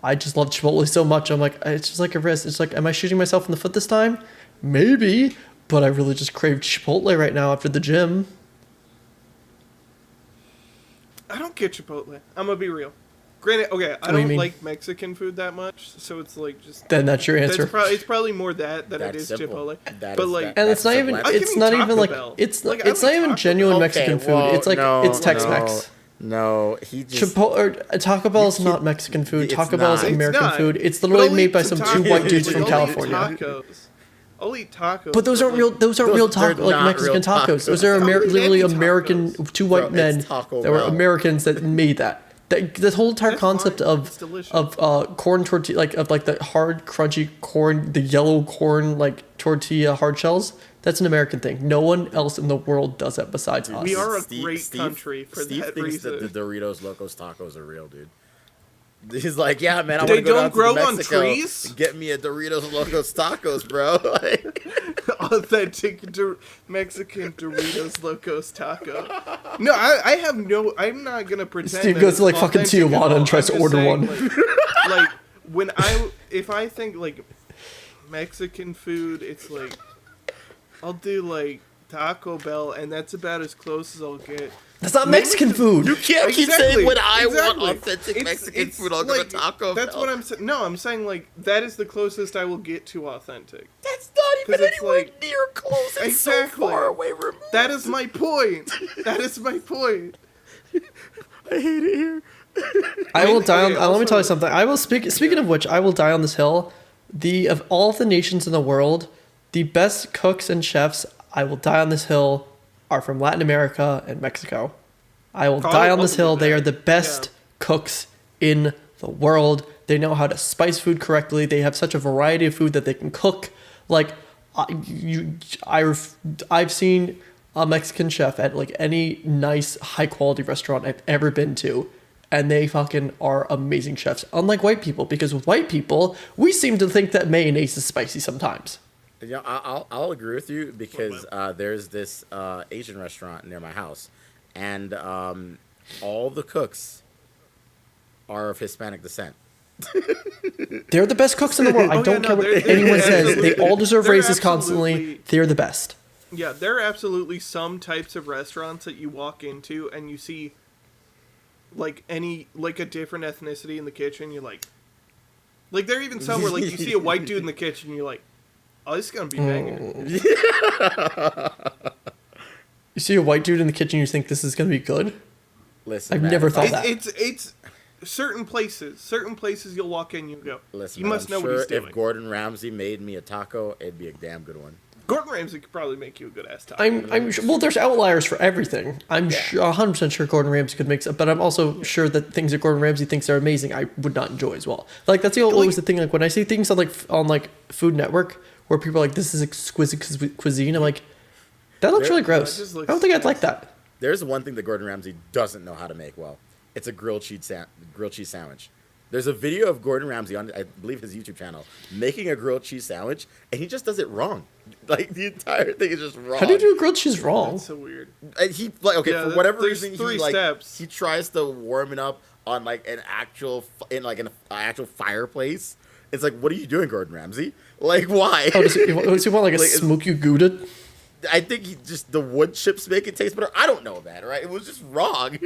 I just love Chipotle so much. I'm like, it's just like a risk. It's like, am I shooting myself in the foot this time? Maybe, but I really just crave Chipotle right now after the gym. I don't get Chipotle. I'm gonna be real. Granted, okay, I don't like Mexican food that much, so it's like just. Then that's your answer. It's probably more that than it is simple. Chipotle. And it's not even. It's not even like it's like it's not even genuine Mexican food. It's like it's Tex-Mex. No, he just Taco Bell is not Mexican food. Taco Bell is American food. It's literally made by some two white dudes from California. I'll eat tacos. But those aren't real. Those aren't real tacos, like Mexican tacos. Those are literally American two white men that were Americans that made that. The whole entire concept of corn tortilla, like the hard crunchy corn, the yellow corn like tortilla hard shells. That's an American thing. No one else in the world does that besides us. We are a great country for Steve that thinks reason. that the Doritos Locos Tacos are real, dude. He's like, yeah, man, I want to go down to Mexico on trees? And get me a Doritos Locos Tacos, bro. Authentic Mexican Doritos Locos taco. No, I'm not gonna pretend. Steve goes to like fucking Tijuana and tries to order one. Like if I think like Mexican food, it's like I'll do like Taco Bell, and that's about as close as I'll get. That's not Mexican food. You can't keep saying when I want authentic Mexican food, I'll go to Taco Bell. That's what I'm saying. No, I'm saying like that is the closest I will get to authentic. That's not even anywhere near close. It's so far away removed. That is my point. That is my point. I hate it here. I will die on. Let me tell you something. I will Speaking of which, I will die on this hill. Of all of the nations in the world, the best cooks and chefs, I will die on this hill, are from Latin America and Mexico. I will die on this hill. They are the best cooks in the world. They know how to spice food correctly. They have such a variety of food that they can cook. Like I've seen a Mexican chef at like any nice high quality restaurant I've ever been to, and they fucking are amazing chefs. Unlike white people, because with white people, we seem to think that mayonnaise is spicy sometimes. Yeah, I'll agree with you because there's this Asian restaurant near my house, and all the cooks are of Hispanic descent. They're the best cooks in the world. I don't care what anyone says. They all deserve raises constantly. They're the best. Yeah, there are absolutely some types of restaurants that you walk into and you see like a different ethnicity in the kitchen. You're like there are even some where like you see a white dude in the kitchen and you're like, oh, this is going to be banging. You see a white dude in the kitchen, you think this is going to be good? Listen, I've never thought that. It's certain places you'll walk in, you go, listen, you must know what he's doing. If Gordon Ramsay made me a taco, it'd be a damn good one. Gordon Ramsay could probably make you a good ass taco. I'm sure, well, there's outliers for everything. I'm 100% sure Gordon Ramsay could make, but I'm also sure that things that Gordon Ramsay thinks are amazing, I would not enjoy as well. Like that's always the thing. Like when I see things on Food Network where people are like, this is exquisite cuisine, I'm like, that looks really gross. I don't think I'd like that. There's one thing that Gordon Ramsay doesn't know how to make well. It's a grilled cheese sandwich. There's a video of Gordon Ramsay on, I believe, his YouTube channel, making a grilled cheese sandwich, and he just does it wrong. Like, the entire thing is just wrong. How do you do grilled cheese wrong? That's so weird. And for whatever reason, steps. He tries to warm it up on, like, an actual fireplace. It's like, what are you doing, Gordon Ramsay? Like, why? Oh, does he want, like, a smoky Gouda? I think the wood chips make it taste better. I don't know that, right? It was just wrong.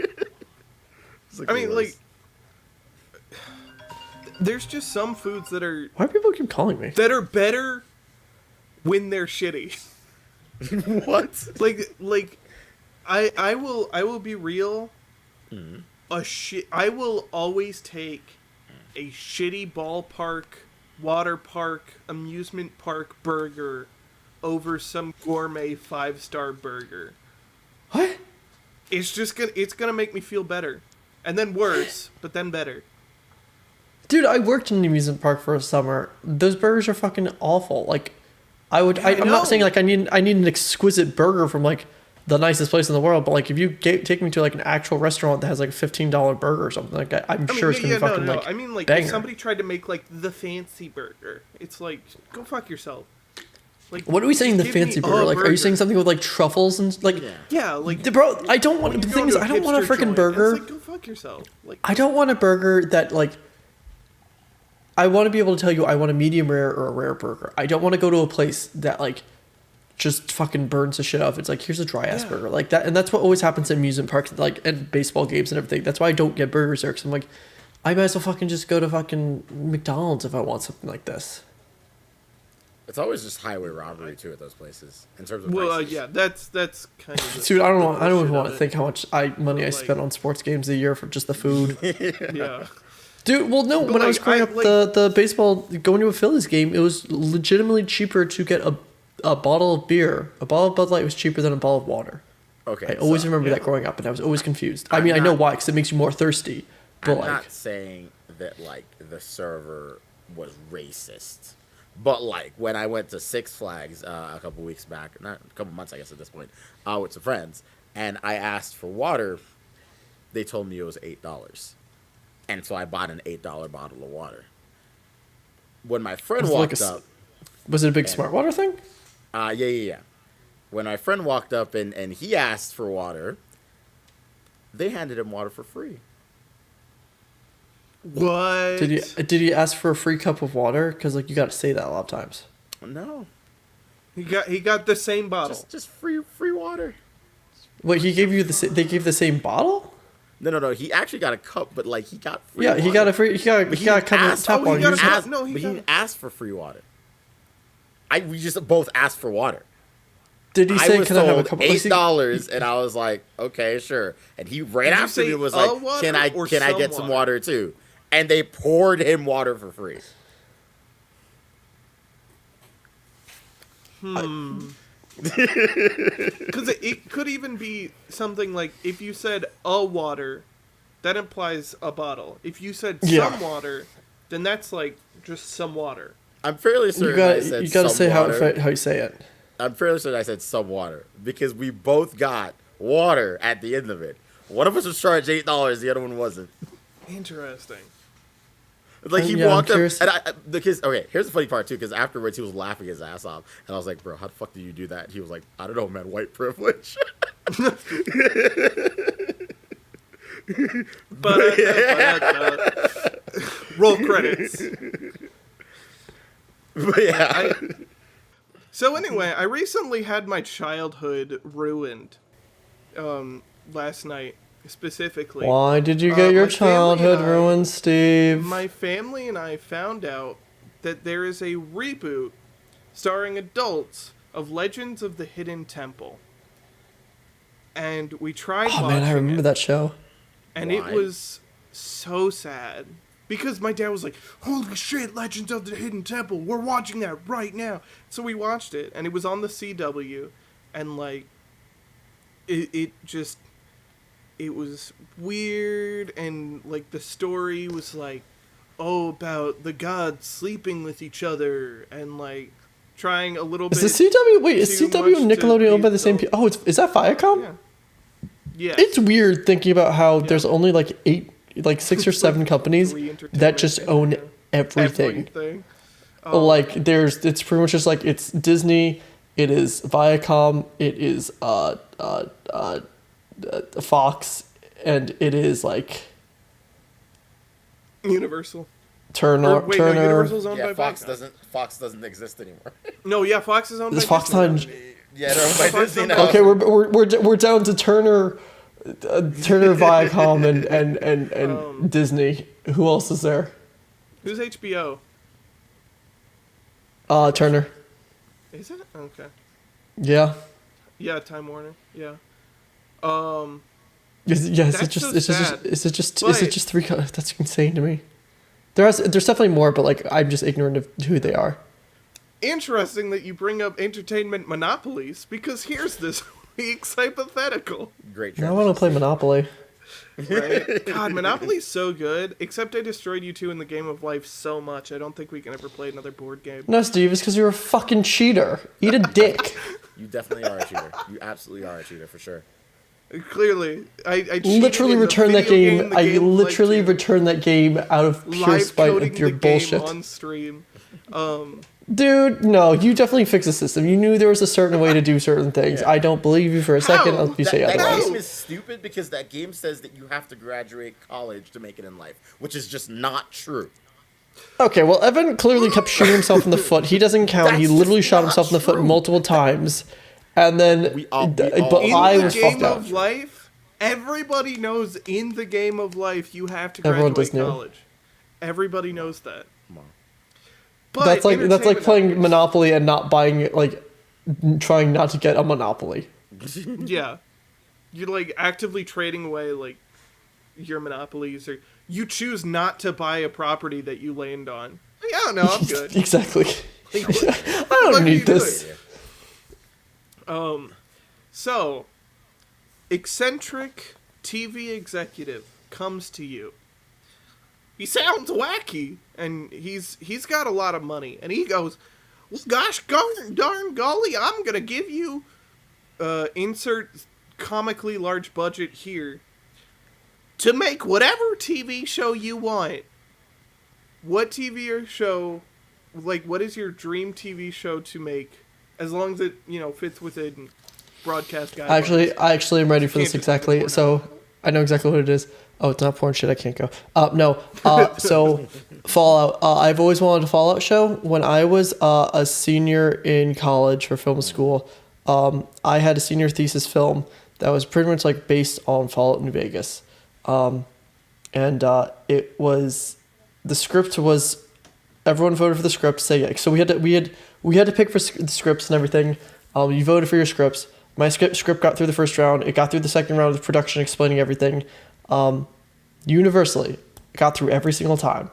There's just some foods that are... Why do people keep calling me? That are better when they're shitty. What? I will be real. I will always take a shitty ballpark, water park, amusement park burger over some gourmet 5-star burger. What? It's gonna make me feel better. And then worse, but then better. Dude, I worked in an amusement park for a summer. Those burgers are fucking awful. Like, I'm not saying like I need an exquisite burger from like the nicest place in the world, but like if you take me to like an actual restaurant that has like a $15 burger or something like that, I'm sure it's gonna be fucking like. I mean, like banger. if somebody tried to make like the fancy burger, it's like, go fuck yourself. Like, What are we saying? The give me fancy a burger? Like, are you burger. saying something with like truffles and like? Yeah, like Bro, I don't want. when The you thing go is, to I don't want a hipster freaking joint, burger. It's like, go fuck yourself. Like, I don't want a burger that like. I want to be able to tell you I want a medium rare or a rare burger. I don't want to go to a place that like just fucking burns the shit off. It's like, here's a dry ass Yeah. burger like that, and that's what always happens in amusement parks, like and baseball games and everything. That's why I don't get burgers there, because I'm like, I might as well fucking just go to fucking McDonald's if I want something like this. It's always just highway robbery too at those places in terms of well, prices. yeah, that's kind of. Dude, I don't know. I don't even bullshit want of to it. think how much money I Like- spent on sports games a year for just the food. Yeah. Dude, well, no. But, When I was like, growing I, up, like- the baseball going to a Phillies game, it was legitimately cheaper to get a bottle of beer. A bottle of Bud Light was cheaper than a bottle of water. Okay, I always so remember yeah. that growing up, and I was always confused. I'm I mean, I know not- why, because it makes you more thirsty. But I'm like, not saying that like the server was racist, but like when I went to Six Flags a couple weeks back, not a couple months I guess at this point, with some friends, and I asked for water, they told me it was $8, and so I bought an $8 bottle of water. When my friend Was it like walked a up, was it a big and- smart water thing? yeah. When my friend walked up and he asked for water, they handed him water for free. What? Did he ask for a free cup of water? Because like you got to say that a lot of times. No, He got the same bottle. just free water. Wait, he gave you they gave the same bottle? No. He actually got a cup, but like he got free. Yeah, he water. got a free. He got But he got a cup of asked- tap he water. got You a just- cup- asked, no, he but got he it. asked for free water. We just both asked for water. Did he I say, was "Can I have a told cup?" $8, and I was like, okay, sure. And he right Did you after say me was a like, water can I or get some some water? water too? And they poured him water for free. Because it could even be something like, if you said a water, that implies a bottle. If you said Yeah. some water, then that's like just some water. I'm fairly You certain got I said you got to some say water. how you say it. I'm fairly certain I said some water because we both got water at the end of it. One of us was charged $8, the other one wasn't. Interesting. Like he Yeah, I'm walked up, curious. and because okay, here's the funny part too. Because afterwards he was laughing his ass off, and I was like, "Bro, how the fuck did you do that?" He was like, "I don't know, man, white privilege." But roll credits. But yeah, So anyway, I recently had my childhood ruined. Last night specifically. Why did you get your my family childhood and I- ruined, Steve? My family and I found out that there is a reboot starring adults of Legends of the Hidden Temple. And we tried Oh watching man, I remember it, that show. and Why? it was so sad. Because my dad was like, "Holy shit, Legends of the Hidden Temple, we're watching that right now." So we watched it, and it was on the CW, and like, it was weird, and like the story was like, about the gods sleeping with each other, and like trying a little Is bit. the CW? Wait, is too CW and much to Nickelodeon owned by be the same adult. people? Oh, is that Viacom? Yeah. Yes. It's weird thinking about how there's only like 6 or 7 companies Three that just own yeah. everything. Everything. Like it's pretty much just like it's Disney, it is Viacom, it is Fox, and it is like Universal. Turner. Or, wait, no, Universal's owned yeah. by Fox Viacom. doesn't exist anymore. No, yeah, Fox is owned Is by Fox Disney. not? Yeah, they're owned by Fox Disney owned now. by- Okay, we're down to Turner, Viacom, and Disney. Who else is there? Who's HBO? Turner. Is it? Okay. Yeah. Yeah, Time Warner. Yeah. Is it That's just so is sad. it just But- 3 that's insane to me. There's definitely more, but like I'm just ignorant of who they are. Interesting that you bring up entertainment monopolies, because here's this week's hypothetical. Great. Now I want to play Monopoly. Right? God, Monopoly's so good, except I destroyed you two in the game of life so much, I don't think we can ever play another board game. No, Steve, it's because you're a fucking cheater. Eat a dick. You definitely are a cheater. You absolutely are a cheater for sure. Clearly, I cheated Literally in the return that video game. the I game of life literally too. returned that game out of pure Live spite coding of your the game bullshit. on stream. Dude, no, you definitely fixed the system. You knew there was a certain way to do certain things. Yeah. I don't believe you for a second unless you say That otherwise. game is stupid because that game says that you have to graduate college to make it in life, which is just not true. Okay, well, Evan clearly kept shooting himself in the foot. He doesn't count. That's He literally just shot not himself in the foot true. multiple times. And then, We all- but In I In was the fucked game up. of life, everybody knows in the game of life you have to Everyone graduate does know. college. Everybody knows that. Come on. But That's like entertainment playing networks- Monopoly and not buying it, like trying not to get a Monopoly. Yeah. You're like actively trading away like your monopolies, or you choose not to buy a property that you land on. Like, I don't know, I'm good. Exactly. I don't What are you need this. So, eccentric TV executive comes to you. He sounds wacky, and he's got a lot of money, and he goes, well, gosh darn golly, I'm gonna give you insert comically large budget here to make whatever TV show you want. What TV or show, like, what is your dream TV show to make, as long as it, fits within broadcast guidelines? I actually am ready for Can't this just exactly. porn So I know exactly what it is. Oh, it's not porn shit. I can't go. No. So Fallout. I've always wanted a Fallout show. When I was a senior in college for film school, I had a senior thesis film that was pretty much like based on Fallout New Vegas, and it was, the script was, everyone voted for the script. So we had to pick for the scripts and everything. You voted for your scripts. My script got through the first round. It got through the second round of production, explaining everything. Universally, got through every single time.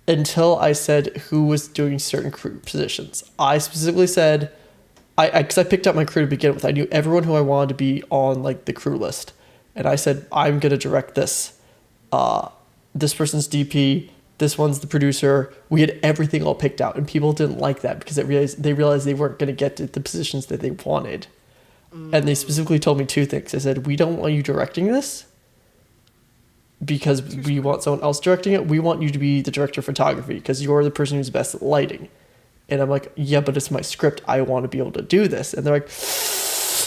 Until I said who was doing certain crew positions. I specifically said, because I picked out my crew to begin with. I knew everyone who I wanted to be on like the crew list, and I said I'm gonna direct this. This person's DP. This one's the producer. We had everything all picked out, and people didn't like that because they realized they weren't gonna get to the positions that they wanted. And they specifically told me two things. They said, we don't want you directing this because we want someone else directing it. We want you to be the director of photography because you're the person who's best at lighting. And I'm like, yeah, but it's my script. I want to be able to do this. And they're like,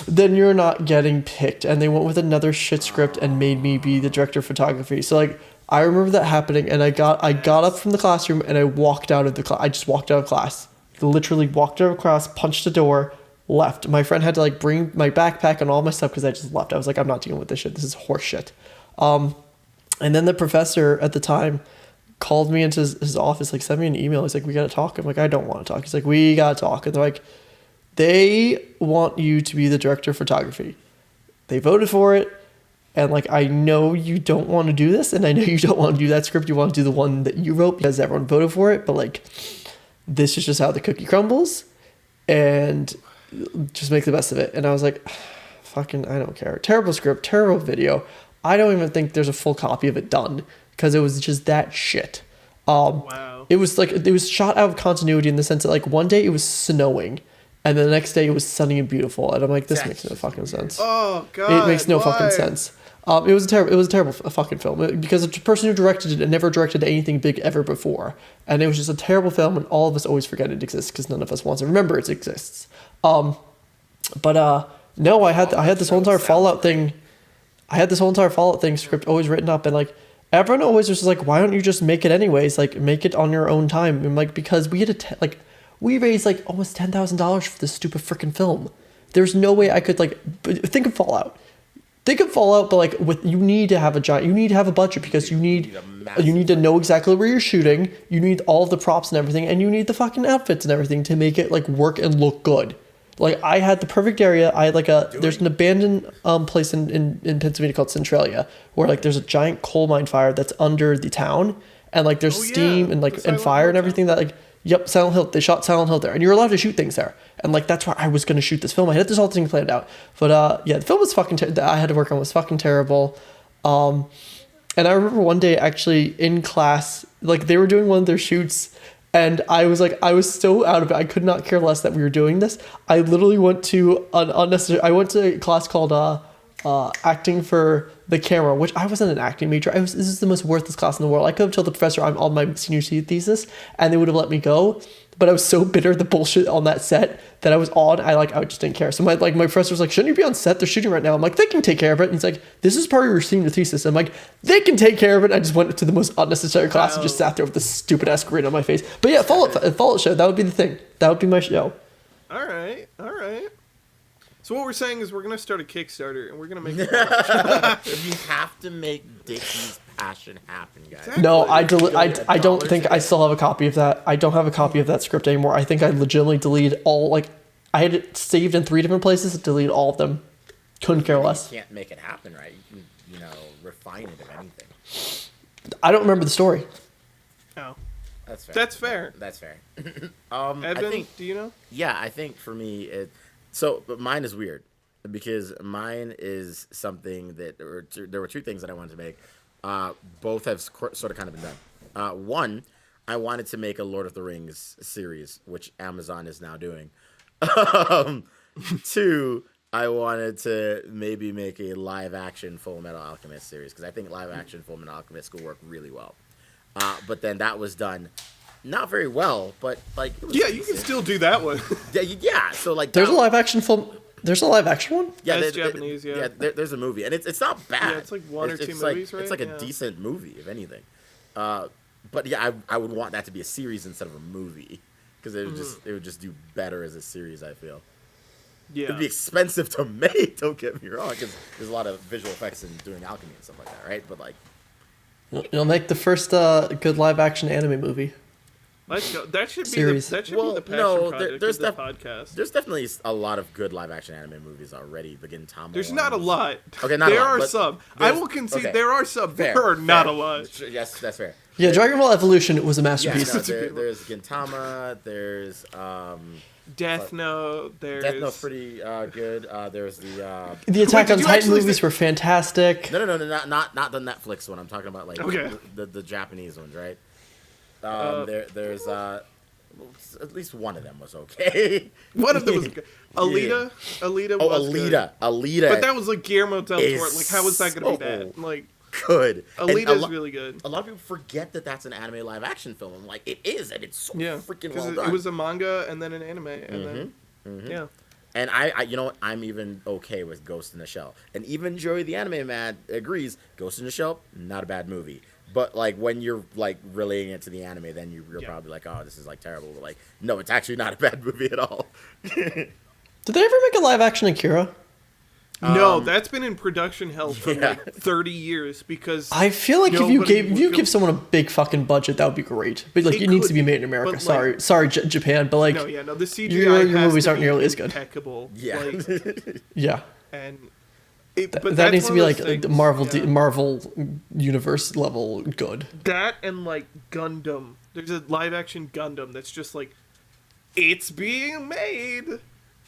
then you're not getting picked. And they went with another shit script and made me be the director of photography. So like, I remember that happening, and I got up from the classroom and I walked out of the class. I just walked out of class. Literally walked out of class, punched the door, left. My friend had to like bring my backpack and all my stuff because I just left. I was like, I'm not dealing with this shit. This is horse shit. And then the professor at the time called me into his office, like sent me an email. He's like, we got to talk. I'm like, I don't want to talk. He's like, we got to talk. And they're like, they want you to be the director of photography. They voted for it. And like, I know you don't want to do this. And I know you don't want to do that script. You want to do the one that you wrote because everyone voted for it. But like, this is just how the cookie crumbles. And just make the best of it. And I was like, fucking, I don't care. Terrible script, terrible video. I don't even think there's a full copy of it done because it was just that shit. Wow. It was like, it was shot out of continuity in the sense that like one day it was snowing and then the next day it was sunny and beautiful. And I'm like, this makes no fucking sense. Oh god. It makes no why? fucking sense. It was a terrible fucking film because the person who directed it had never directed anything big ever before. And it was just a terrible film and all of us always forget it exists because none of us wants to remember it exists. No, I had this whole entire Fallout thing. I had this whole entire Fallout thing script always written up, and like everyone always was like, "Why don't you just make it anyways? Like make it on your own time." And like because we had we raised like almost $10,000 for this stupid freaking film. There's no way I could like think of Fallout. Think of Fallout, but like you need to have a budget because you need to know exactly where you're shooting. You need all of the props and everything, and you need the fucking outfits and everything to make it like work and look good. Like I had the perfect area. I had like there's an abandoned place in Pennsylvania called Centralia where like there's a giant coal mine fire that's under the town, and like there's steam and like and fire and everything that like Silent Hill. They shot Silent Hill there, and you're allowed to shoot things there. And like that's where I was gonna shoot this film. I had this whole thing planned out, but the film was fucking. I had to work on was fucking terrible. And I remember one day actually in class, like they were doing one of their shoots. And I was so out of it. I could not care less that we were doing this. I literally went to I went to a class called acting for the camera, which I wasn't an acting major. This is the most worthless class in the world. I could have told the professor I'm on my senior thesis, and they would have let me go. But I was so bitter at the bullshit on that set that I was on. I just didn't care. So my professor was like, "Shouldn't you be on set? They're shooting right now." I'm like, "They can take care of it." And he's like, "This is part of your senior thesis." I'm like, "They can take care of it." I just went to the most unnecessary class and just sat there with this stupid ass grin on my face. But yeah, Fallout show. That would be the thing. That would be my show. All right. So what we're saying is we're gonna start a Kickstarter and we're gonna make. You have to make Dickie's passion happen, guys. Exactly. No, I don't think I still have a copy of that. I don't have a copy of that script anymore. I think I legitimately deleted all. Like, I had it saved in 3 different places. Deleted all of them. Couldn't care less. You can't make it happen, right? You can, refine it if anything. I don't remember the story. Oh, That's fair. that's fair. That's fair. Evan, I think, do you know? yeah, I think for me, but mine is weird because mine is something that there were 2 things that I wanted to make. Both have sort of kind of been done. One, I wanted to make a Lord of the Rings series, which Amazon is now doing. 2, I wanted to maybe make a live action Full Metal Alchemist series because I think live action Full Metal Alchemist could work really well. But then that was done not very well, but like it was Yeah, you decent. can still do that one. Yeah. So like There's a live action film. There's a live action one. Yeah, That's Japanese, yeah. There's a movie, and it's not bad. Yeah, it's like one or two it's movies, like, right? It's like a Yeah. decent movie, if anything. But yeah, I would want that to be a series instead of a movie because it would just do better as a series. I feel. Yeah. It'd be expensive to make. Don't get me wrong, because there's a lot of visual effects in doing alchemy and stuff like that, right? But like, You'll make the first good live action anime movie. Let's go. That should be Series. the passion project there's of the podcast. There's definitely a lot of good live action anime movies already. The Gintama. There's not a lot. Okay, not a there lot, are but some. I will concede there are some. There are not a lot. Yes, that's fair. Yeah, Dragon Ball Evolution was a Yeah, masterpiece. no, there's Gintama. There's Death Note. There's Death Note's pretty good. There's the The Attack Wait, on did you Titan actually movies were fantastic. no, not the Netflix one. I'm talking about like Okay. the Japanese ones, right? There's at least one of them was okay. one of them was good. Alita. Alita. Oh, was Alita, good. Alita. But that was like Guillermo del Toro. is Like, how was that going to be so bad? Like, good. And Alita's really good. A lot of people forget that that's an anime live action film. I'm like, it is, and it's so Yeah, freaking 'cause well done. it was a manga and then an anime, and then yeah. And I, you know what? I'm even okay with Ghost in the Shell. And even Joey the Anime Man agrees, Ghost in the Shell, not a bad movie. But, like, when you're, like, relating it to the anime, then you're probably like, oh, this is, like, terrible. But, like, no, it's actually not a bad movie at all. Did they ever make a live action Akira? No, that's been in production hell for yeah. like 30 years because I feel like if nobody you would give someone a big fucking budget, that would be great. But like, it needs to be made in America. but, like- Sorry, Japan. But like, no, the CGI your has movies to aren't be nearly as good. impeccable. Yeah. Like, yeah, and that that's needs to one be of like those things, Marvel yeah. Marvel universe level good. That and like Gundam. There's a live action Gundam that's just like it's being made,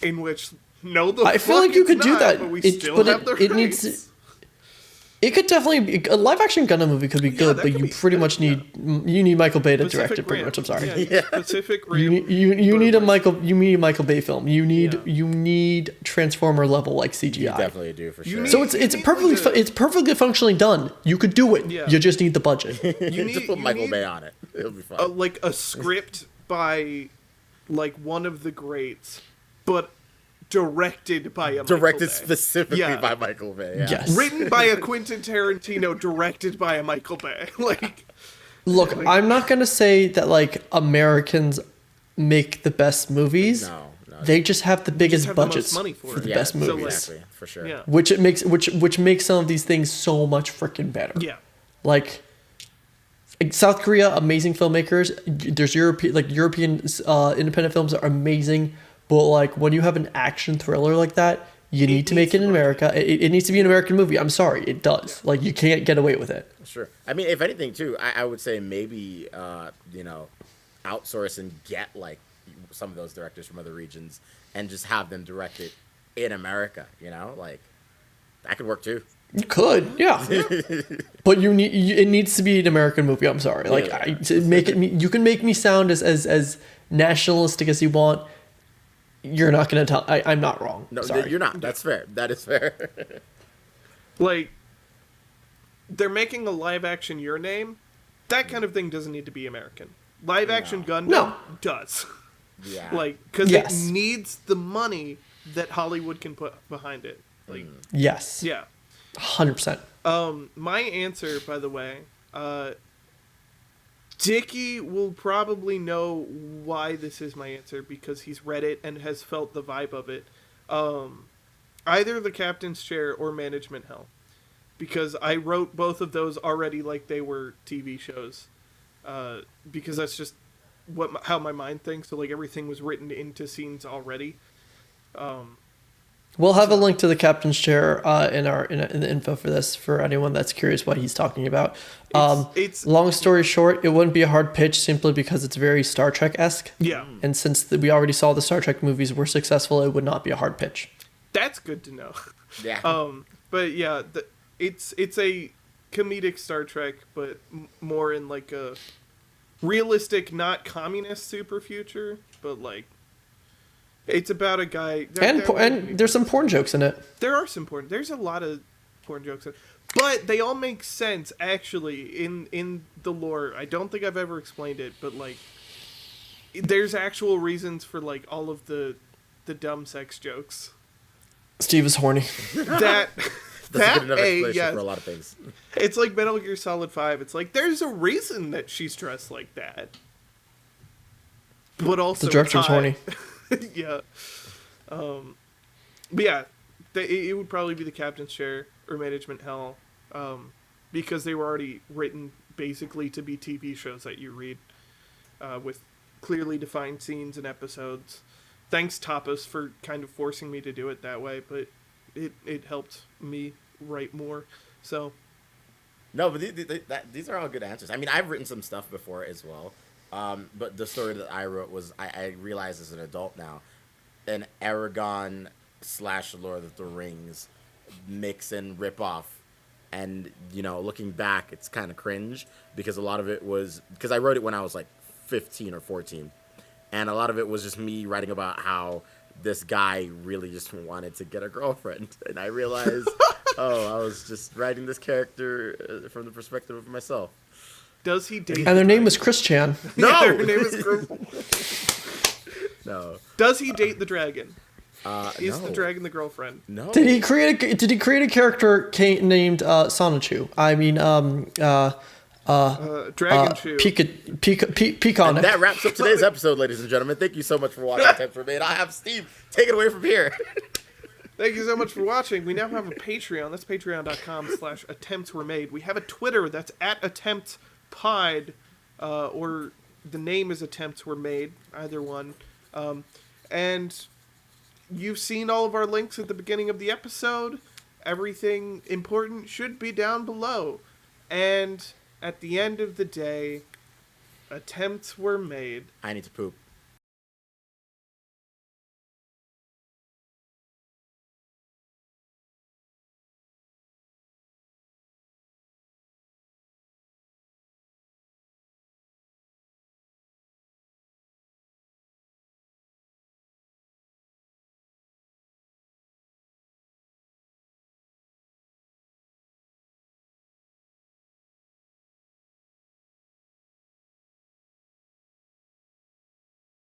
in which I feel like you could do that. But we It- still but have it- the it rights. needs- It could definitely be a live action Gundam movie could be good, that but could you be pretty good, much need Michael Bay to Pacific direct it. Pretty Rim. much. I'm sorry. Yeah, Pacific Rim. You need a Burgers. Michael Bay film. You need Transformer level like CGI. You definitely do, for sure. need- So it's You need perfectly like a- it's perfectly functionally done. You could do it. Yeah. You just need the budget. You need, Just put you Michael need Bay on it. It'll be fine. like a script by like one of the greats, but directed by a Directed Michael Bay. specifically Yeah. by Michael Bay. Yeah. Yes. Written by a Quentin Tarantino, directed by a Michael Bay. Like, Look, I'm not gonna say that like Americans make the best movies. No. They just have the biggest have the most budgets money for it. the Yeah, best movies. like- Exactly, for sure. yeah, Which makes some of these things so much freaking better. yeah. Like South Korea, amazing filmmakers. There's European independent films are amazing, but like when you have an action thriller like that, you need to make needs it in to America. It needs to be an American movie. I'm sorry, it does. Like you can't get away with it. Sure. I mean, if anything, too, I would say maybe, outsource and get, like, some of those directors from other regions and just have them direct it in America, Like, that could work, too. You could, yeah. But it needs to be an American movie. I'm sorry. Like Yeah. you can make me sound as nationalistic as you want. You're not gonna tell. I'm not wrong. No, sorry. you're not. That's fair. That is fair. Like, they're making a live action Your Name. That kind of thing doesn't need to be American. Live action Gundam does. Yeah. Like, because Yes. it needs the money that Hollywood can put behind it. Like, Yes. yeah. 100%. My answer, by the way, Dickie will probably know why this is my answer because he's read it and has felt the vibe of it. Either the Captain's Chair or Management Hell. Because I wrote both of those already like they were TV shows. Because that's just how my mind thinks. So like everything was written into scenes already. We'll have a link to the Captain's Chair in the info for this for anyone that's curious what he's talking about. It's Long story short, it wouldn't be a hard pitch simply because it's very Star Trek-esque. Yeah. And since we already saw the Star Trek movies were successful, it would not be a hard pitch. That's good to know. Yeah. But yeah, it's a comedic Star Trek, but more in like a realistic, not communist super future, but like it's about a guy. And there's some porn jokes in it. There are some porn. There's a lot of porn jokes, but they all make sense actually in the lore. I don't think I've ever explained it, but like there's actual reasons for like all of the dumb sex jokes. Steve is horny. That That's a good enough A, explanation yes. for a lot of things. It's like Metal Gear Solid 5. It's like, there's a reason that she's dressed like that. But also The director's horny. Yeah. But yeah, it would probably be the Captain's Chair or Management Hell. Because they were already written basically to be TV shows that you read. With clearly defined scenes and episodes. Thanks, Tapas, for kind of forcing me to do it that way. But it helped me write more. So... No, but these are all good answers. I mean, I've written some stuff before as well. But the story that I wrote was, I realized as an adult now, an Aragon / Lord of the Rings mix and rip off. And, you know, looking back, it's kind of cringe because a lot of it was, because I wrote it when I was like 15 or 14. And a lot of it was just me writing about how this guy really just wanted to get a girlfriend. And I realized, I was just writing this character from the perspective of myself. Does he date? And their name was Chris Chan. No! Yeah, her name is Chris. No. Does he date the dragon? Is no. the dragon the girlfriend? No. Did he create a character named Sonichu? I mean, Dragon Chew. Pecan. And that wraps up today's episode, ladies and gentlemen. Thank you so much for watching Attempts Were Made. I have Steve take it away from here. Thank you so much for watching. We now have a Patreon. That's patreon.com/attemptsweremade. We have a Twitter. That's @attemptspod, or the name is Attempts Were Made. Either one. And you've seen all of our links at the beginning of the episode. Everything important should be down below. And at the end of the day, attempts were made. I need to poop.